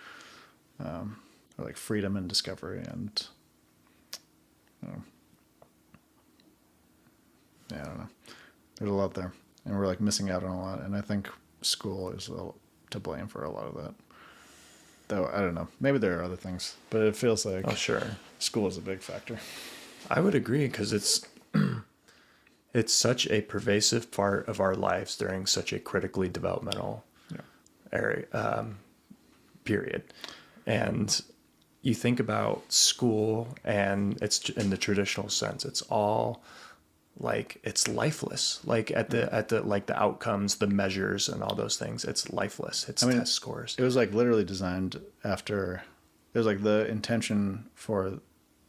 like freedom and discovery, and yeah, I don't know. There's a lot there, and we're like missing out on a lot. And I think school is to blame for a lot of that. Though I don't know, maybe there are other things, but it feels like sure, school is a big factor. I would agree because it's such a pervasive part of our lives during such a critically developmental area period. And you think about school, and it's in the traditional sense, it's all like it's lifeless. Like at the like the outcomes, the measures, and all those things, it's lifeless. It's test scores. It was like literally designed after. It was like the intention for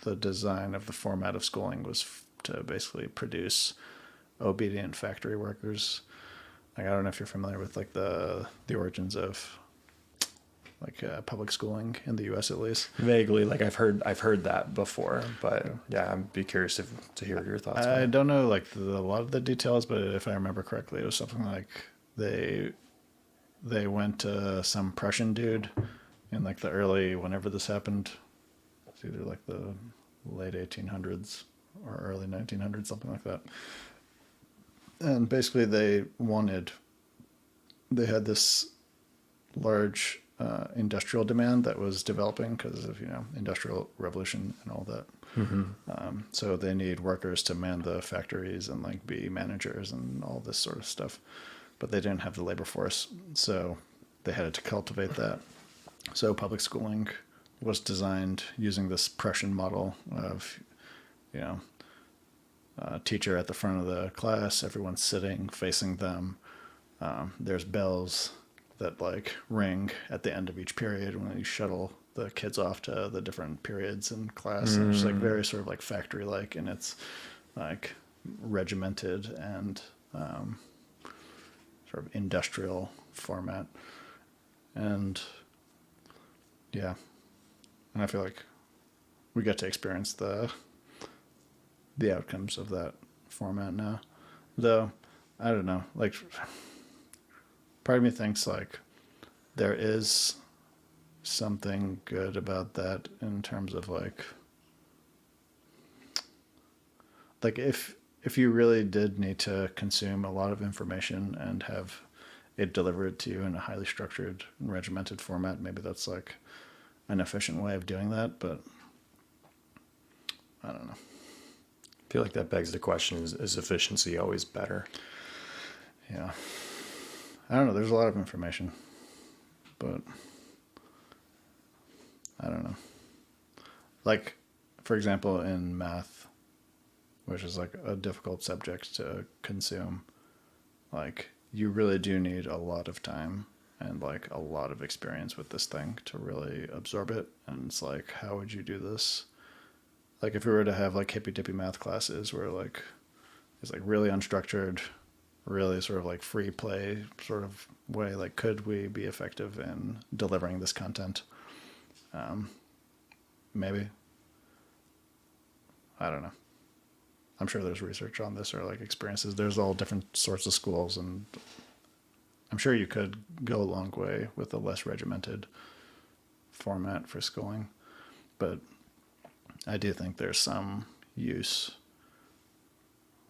the design of the format of schooling was to basically produce obedient factory workers. Like I don't know if you're familiar with like the origins of like public schooling in the U.S. at least. Vaguely, like I've heard that before, but yeah, I'd be curious to hear your thoughts. I don't know like a lot of the details, but if I remember correctly, it was something like they went to some Prussian dude in like the early, whenever this happened, it's either like the late 1800s or early 1900s, something like that. And basically they had this large industrial demand that was developing because of, industrial revolution and all that. Mm-hmm. So they need workers to man the factories and like be managers and all this sort of stuff. But they didn't have the labor force. So they had to cultivate that. So public schooling was designed using this Prussian model of, teacher at the front of the class, everyone's sitting facing them. There's bells that like ring at the end of each period when you shuttle the kids off to the different periods in class. And it's like very sort of like factory like, and it's like regimented and sort of industrial format. And yeah, and I feel like we get to experience the outcomes of that format now. Though, I don't know, like, part of me thinks, like, there is something good about that in terms of, like if you really did need to consume a lot of information and have it delivered to you in a highly structured and regimented format, maybe that's, like, an efficient way of doing that, but I don't know. I feel like that begs the question, is efficiency always better? Yeah. I don't know. There's a lot of information, but I don't know. Like, for example, in math, which is like a difficult subject to consume, like you really do need a lot of time and like a lot of experience with this thing to really absorb it. And it's like, how would you do this? Like if we were to have like hippy dippy math classes where like it's like really unstructured, really sort of like free play sort of way, like could we be effective in delivering this content? Maybe. I don't know. I'm sure there's research on this or like experiences. There's all different sorts of schools, and I'm sure you could go a long way with a less regimented format for schooling. But I do think there's some use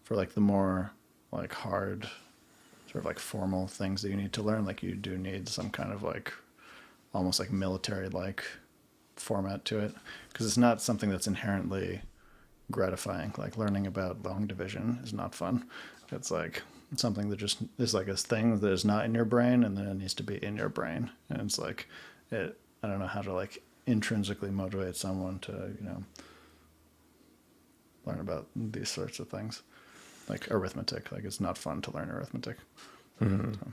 for like the more like hard sort of like formal things that you need to learn. Like you do need some kind of like almost like military like format to it, because it's not something that's inherently gratifying. Like learning about long division is not fun. It's like something that just is like a thing that is not in your brain, and then it needs to be in your brain. And it's like, I don't know how to like intrinsically motivate someone to, learn about these sorts of things. Like arithmetic, like it's not fun to learn arithmetic. Mm-hmm. So.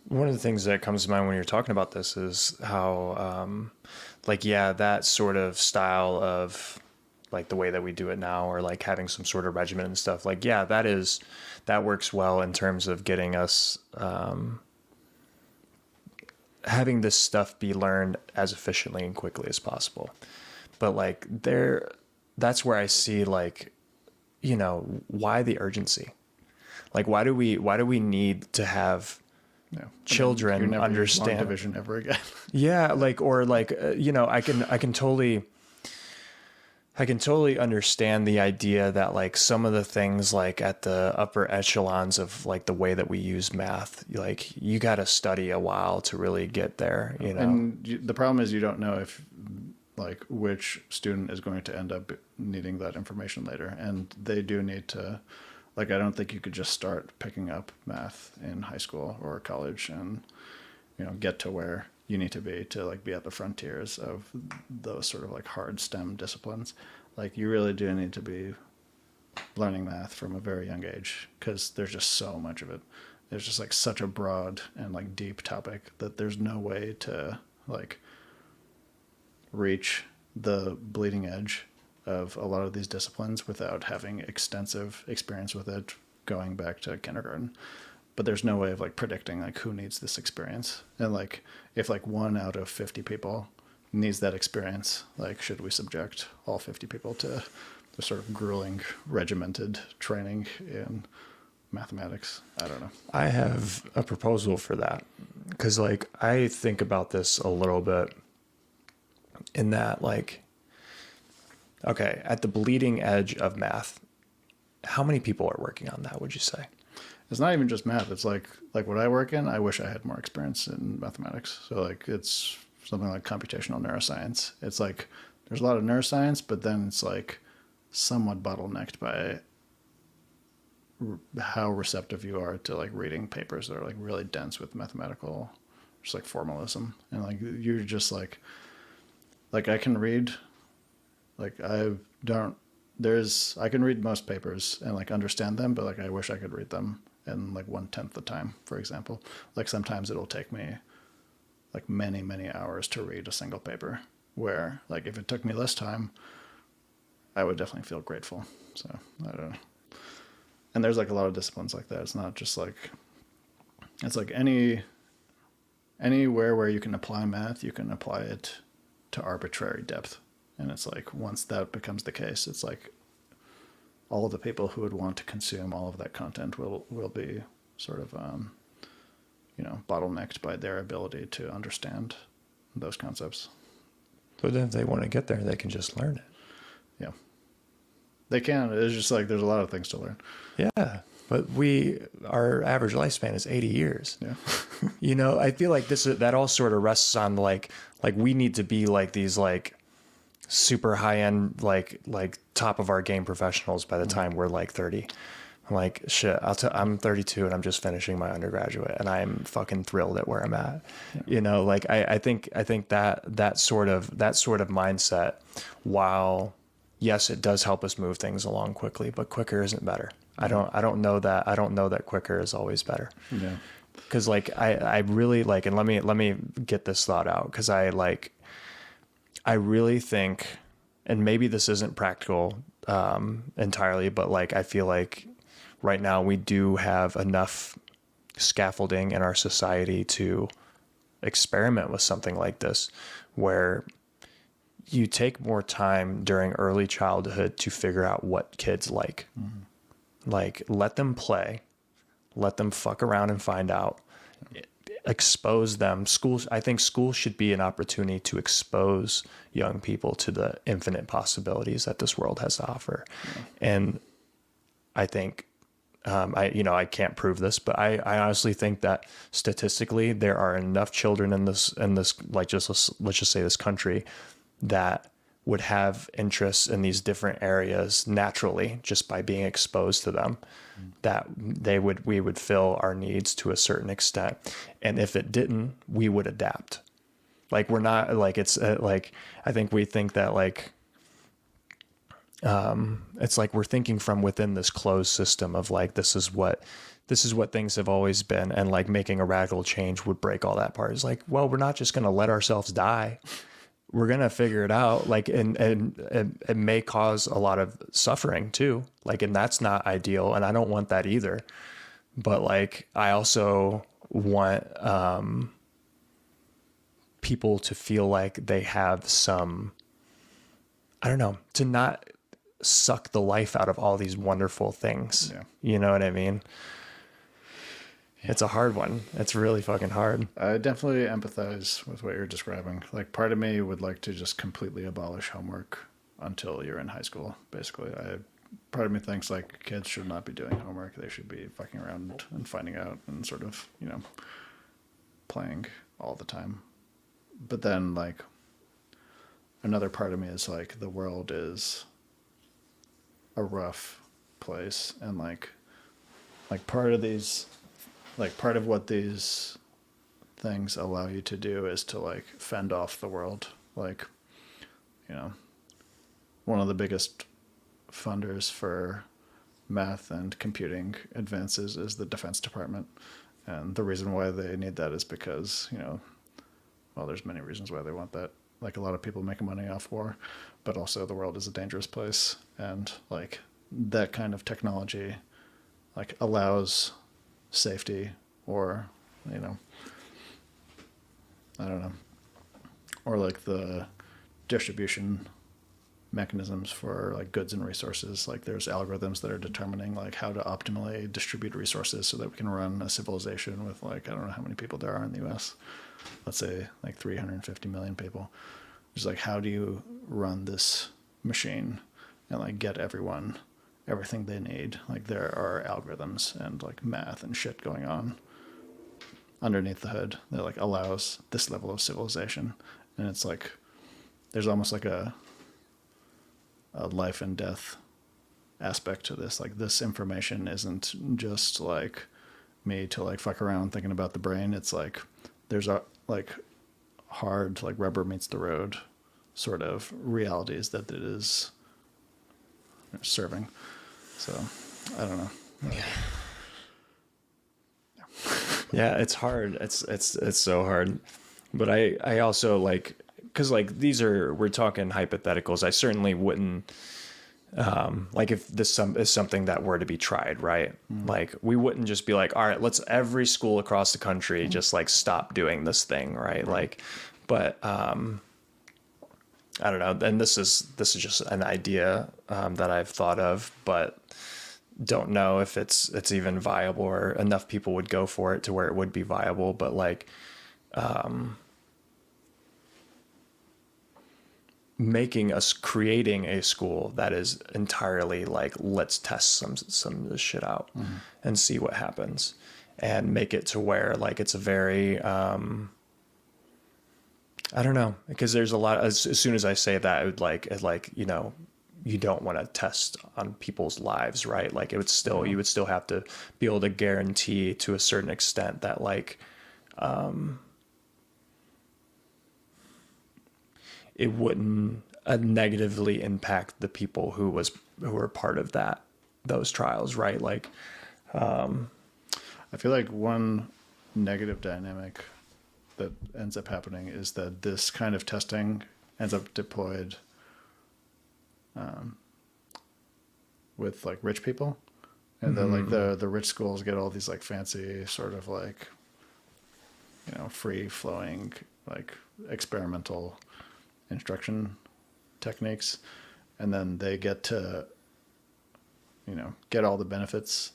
One of the things that comes to mind when you're talking about this is how, that sort of style of like the way that we do it now, or like having some sort of regimen and stuff, like, yeah, that works well in terms of getting us, having this stuff be learned as efficiently and quickly as possible. But like that's where I see like, why the urgency? Like, why do we need to have children understand long division ever again? Yeah. Like, or like, I can totally understand the idea that like some of the things like at the upper echelons of like the way that we use math, like you got to study a while to really get there, And the problem is you don't know if like which student is going to end up needing that information later. And they do need to, like, I don't think you could just start picking up math in high school or college and, get to where you need to be at the frontiers of those sort of like hard STEM disciplines. Like you really do need to be learning math from a very young age, because there's just so much of it. There's just like such a broad and like deep topic that there's no way to like reach the bleeding edge of a lot of these disciplines without having extensive experience with it going back to kindergarten. But there's no way of like predicting like who needs this experience. And like if like 1 out of 50 people needs that experience, like should we subject all 50 people to the sort of grueling regimented training in mathematics? I don't know. I have a proposal for that, because like I think about this a little bit in that, like, okay, at the bleeding edge of math, how many people are working on that, would you say? It's not even just math. It's like what I work in, I wish I had more experience in mathematics. So like it's something like computational neuroscience. It's like there's a lot of neuroscience, but then it's like somewhat bottlenecked by how receptive you are to like reading papers that are like really dense with mathematical, just like formalism. And like you're just like I can read, like I can read most papers and like understand them, but like I wish I could read them in like 1/10 the time, for example. Like sometimes it'll take me like many, many hours to read a single paper, where like if it took me less time, I would definitely feel grateful. So I don't know. And there's like a lot of disciplines like that. It's not just like, it's like anywhere where you can apply math, you can apply it to arbitrary depth. And it's like, once that becomes the case, it's like all of the people who would want to consume all of that content will be sort of, bottlenecked by their ability to understand those concepts. But then if they want to get there, they can just learn it. Yeah. They can. It's just like there's a lot of things to learn. Yeah. But our average lifespan is 80 years. Yeah. I feel like that all sort of rests on like we need to be like these like super high end, like top of our game professionals by the time we're like 30. I'm like, shit, I'm 32 and I'm just finishing my undergraduate and I'm fucking thrilled at where I'm at. Yeah. Like I think that sort of mindset, while yes, it does help us move things along quickly, but quicker isn't better. I don't know that quicker is always better. Yeah. Cause like, I really like, and let me get this thought out. Cause I really think, and maybe this isn't practical, entirely, but like, I feel like right now we do have enough scaffolding in our society to experiment with something like this, where you take more time during early childhood to figure out what kids like. Mm-hmm. Like, let them play, let them fuck around and find out, expose them. I think schools should be an opportunity to expose young people to the infinite possibilities that this world has to offer. Yeah. And I think, I can't prove this, but I honestly think that statistically there are enough children in this, like let's just say this country, that would have interests in these different areas naturally just by being exposed to them, that we would fill our needs to a certain extent. And if it didn't, we would adapt. Like we're not like, it's like, I think we think that like, it's like we're thinking from within this closed system of like, this is what things have always been. And like making a radical change would break all that part. It's like, well, we're not just going to let ourselves die. We're going to figure it out. Like, and it may cause a lot of suffering too. Like, and that's not ideal. And I don't want that either. But like, I also want, people to feel like they have some, I don't know, to not suck the life out of all these wonderful things. Yeah. You know what I mean? It's a hard one. It's really fucking hard. I definitely empathize with what you're describing. Like, part of me would like to just completely abolish homework until you're in high school, basically. Part of me thinks, like, kids should not be doing homework. They should be fucking around and finding out and sort of, you know, playing all the time. But then, like, another part of me is, like, the world is a rough place. And, like part of what these things allow you to do is to like fend off the world. Like, you know, one of the biggest funders for math and computing advances is the Defense Department. And the reason why they need that is because, you know, well, there's many reasons why they want that. Like, a lot of people make money off war, but also the world is a dangerous place. And like that kind of technology like allows safety, or, you know, I don't know, or like the distribution mechanisms for like goods and resources. Like, there's algorithms that are determining like how to optimally distribute resources so that we can run a civilization with like, I don't know how many people there are in the US. Let's say like 350 million people. It's like, how do you run this machine and like get everyone everything they need? Like, there are algorithms and like math and shit going on underneath the hood that like allows this level of civilization. And it's like, there's almost like a life and death aspect to this. Like, this information isn't just like me to like fuck around thinking about the brain. It's like, there's a like hard, like rubber meets the road sort of realities that it is serving. So, I don't know. Yeah, it's hard. It's so hard. But I also like, because like we're talking hypotheticals. I certainly wouldn't, like, if this is something that were to be tried, right? Like, we wouldn't just be like, all right, let's every school across the country just like stop doing this thing, right? Like, but I don't know. And this is just an idea that I've thought of, but don't know if it's even viable or enough people would go for it to where it would be viable. But like, creating a school that is entirely like, let's test some of this shit out and see what happens, and make it to where like it's a very, I don't know, because there's a lot, as soon as I say that, it would like, you know, you don't want to test on people's lives, right? Like, you would still have to be able to guarantee to a certain extent that like, it wouldn't negatively impact the people who were part of those trials, right? Like, I feel like one negative dynamic that ends up happening is that this kind of testing ends up deployed with like rich people, and then like the rich schools get all these like fancy sort of like, you know, free flowing like experimental instruction techniques, and then they get to, you know, get all the benefits,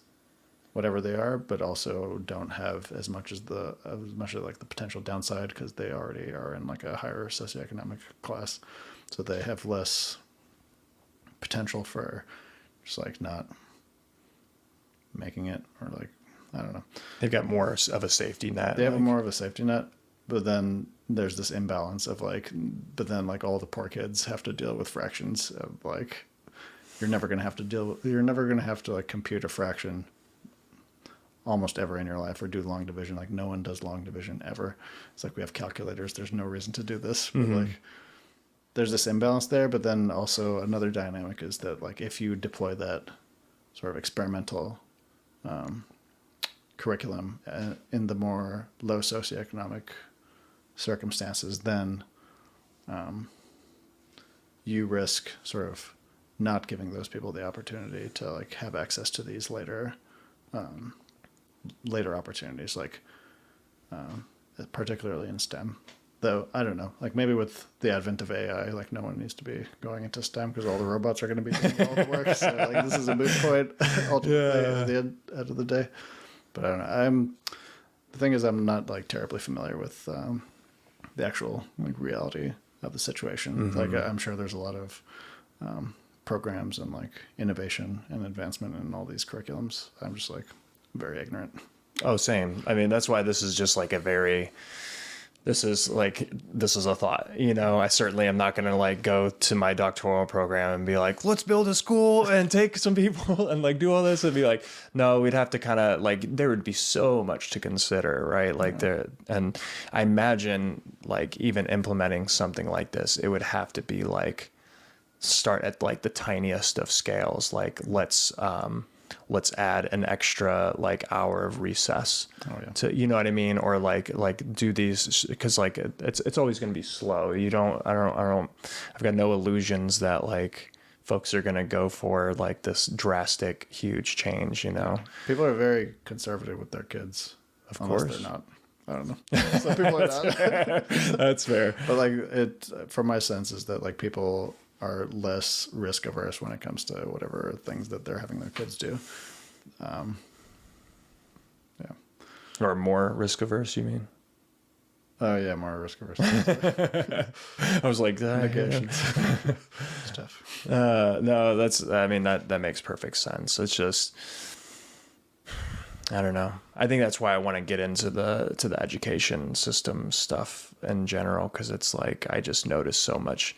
whatever they are, but also don't have as much of like the potential downside, because they already are in like a higher socioeconomic class, so they have less potential for just like not making it, or like, I don't know. they've got more of a safety net. They have more of a safety net, but then there's this imbalance of like, but then like all the poor kids have to deal with fractions of like, you're never going to have to like compute a fraction almost ever in your life or do long division. Like no one does long division ever. It's like we have calculators. There's no reason to do this. But like there's this imbalance there. But then also another dynamic is that like if you deploy that sort of experimental curriculum in the more low socioeconomic circumstances, then you risk sort of not giving those people the opportunity to like have access to these later opportunities, like particularly in STEM. Though I don't know, like maybe with the advent of AI, like no one needs to be going into STEM because all the robots are going to be doing all the work. So like this is a moot point ultimately at the end of the day. But I don't know. The thing is, I'm not like terribly familiar with the actual like reality of the situation. Like I'm sure there's a lot of programs and like innovation and advancement in all these curriculums. I'm just like very ignorant. Oh, same. I mean, that's why this is just like this is a thought, you know. I certainly am not going to like go to my doctoral program and be like, let's build a school and take some people and like do all this and be like, no, we'd have to kind of like, there would be so much to consider, right? Like and I imagine like even implementing something like this, it would have to be like start at like the tiniest of scales. Like let's add an extra like hour of recess to, you know what I mean? Or like do these, cause like it's always going to be slow. I've got no illusions that like folks are going to go for like this drastic, huge change, you know? People are very conservative with their kids. Of course. They're not. I don't know. Some people are not. That's fair. But like from my sense is that like people are less risk averse when it comes to whatever things that they're having their kids do. Yeah. Or more risk averse, you mean? Oh yeah, more risk averse. I was like, Negations. It's tough. No, that makes perfect sense. It's just, I don't know. I think that's why I want to get into the education system stuff in general, because it's like I just notice so much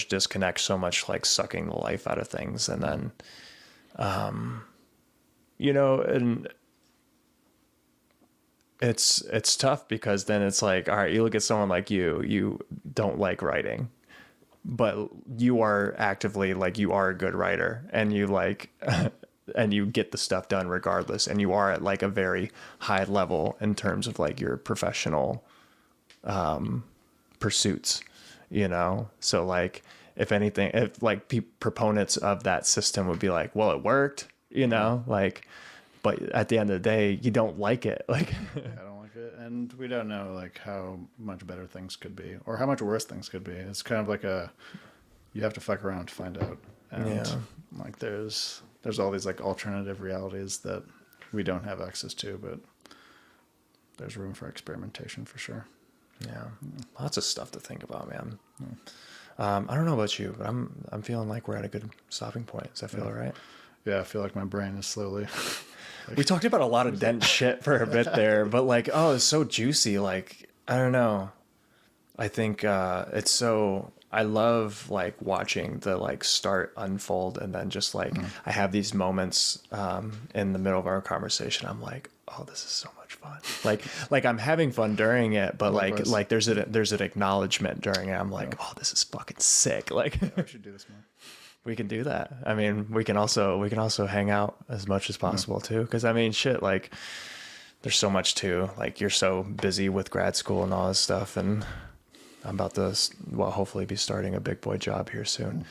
disconnect, so much like sucking the life out of things. And then, you know, and it's tough because then it's like, all right, you look at someone like you don't like writing, but you are actively like, you are a good writer and you like, and you get the stuff done regardless. And you are at like a very high level in terms of like your professional, pursuits, you know? So like, if anything, if like proponents of that system would be like, well, it worked, you know, like, but at the end of the day, you don't like it. Like, I don't like it. And we don't know like how much better things could be or how much worse things could be. It's kind of like you have to fuck around to find out. And like, there's all these like alternative realities that we don't have access to, but there's room for experimentation for sure. Yeah, lots of stuff to think about, man. I don't know about you, but I'm feeling like we're at a good stopping point. Does that feel all right? Yeah, I feel like my brain is slowly. We talked about a lot of dense shit for a bit there, but like, oh, it's so juicy. Like, I don't know. I think it's so. I love like watching the like start unfold, and then just like I have these moments in the middle of our conversation. I'm like, oh, this is so much fun. Like I'm having fun during it, but like there's an acknowledgement during it. I'm like, oh, this is fucking sick. Like, we should do this more. We can do that. I mean, we can also hang out as much as possible too. Because I mean, shit, like there's so much too. Like you're so busy with grad school and all this stuff, and I'm about to, hopefully be starting a big boy job here soon.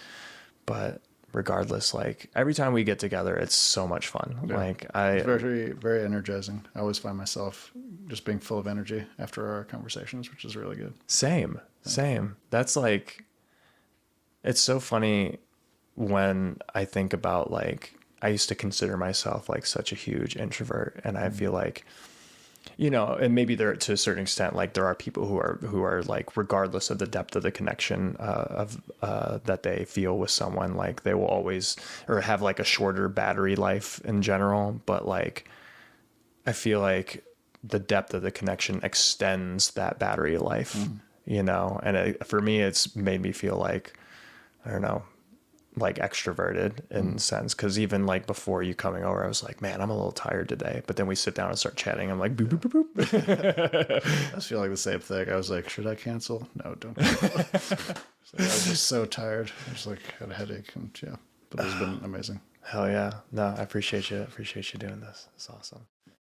But regardless, like every time we get together, it's so much fun. Yeah. Like it's very, very energizing. I always find myself just being full of energy after our conversations, which is really good. Same. That's like, it's so funny when I think about like, I used to consider myself like such a huge introvert, and I feel like, you know, and maybe there to a certain extent, like there are people who are like, regardless of the depth of the connection that they feel with someone, like they will always or have like a shorter battery life in general. But like, I feel like the depth of the connection extends that battery life, you know? And for me, it's made me feel like, I don't know, like extroverted in a sense. Cause even like before you coming over, I was like, man, I'm a little tired today. But then we sit down and start chatting. I'm like, boop, boop, boop, boop. I just feel like the same thing. I was like, should I cancel? No, don't cancel. I was just so tired. I just like had a headache and yeah, but it's been amazing. Hell yeah. No, I appreciate you. I appreciate you doing this. It's awesome.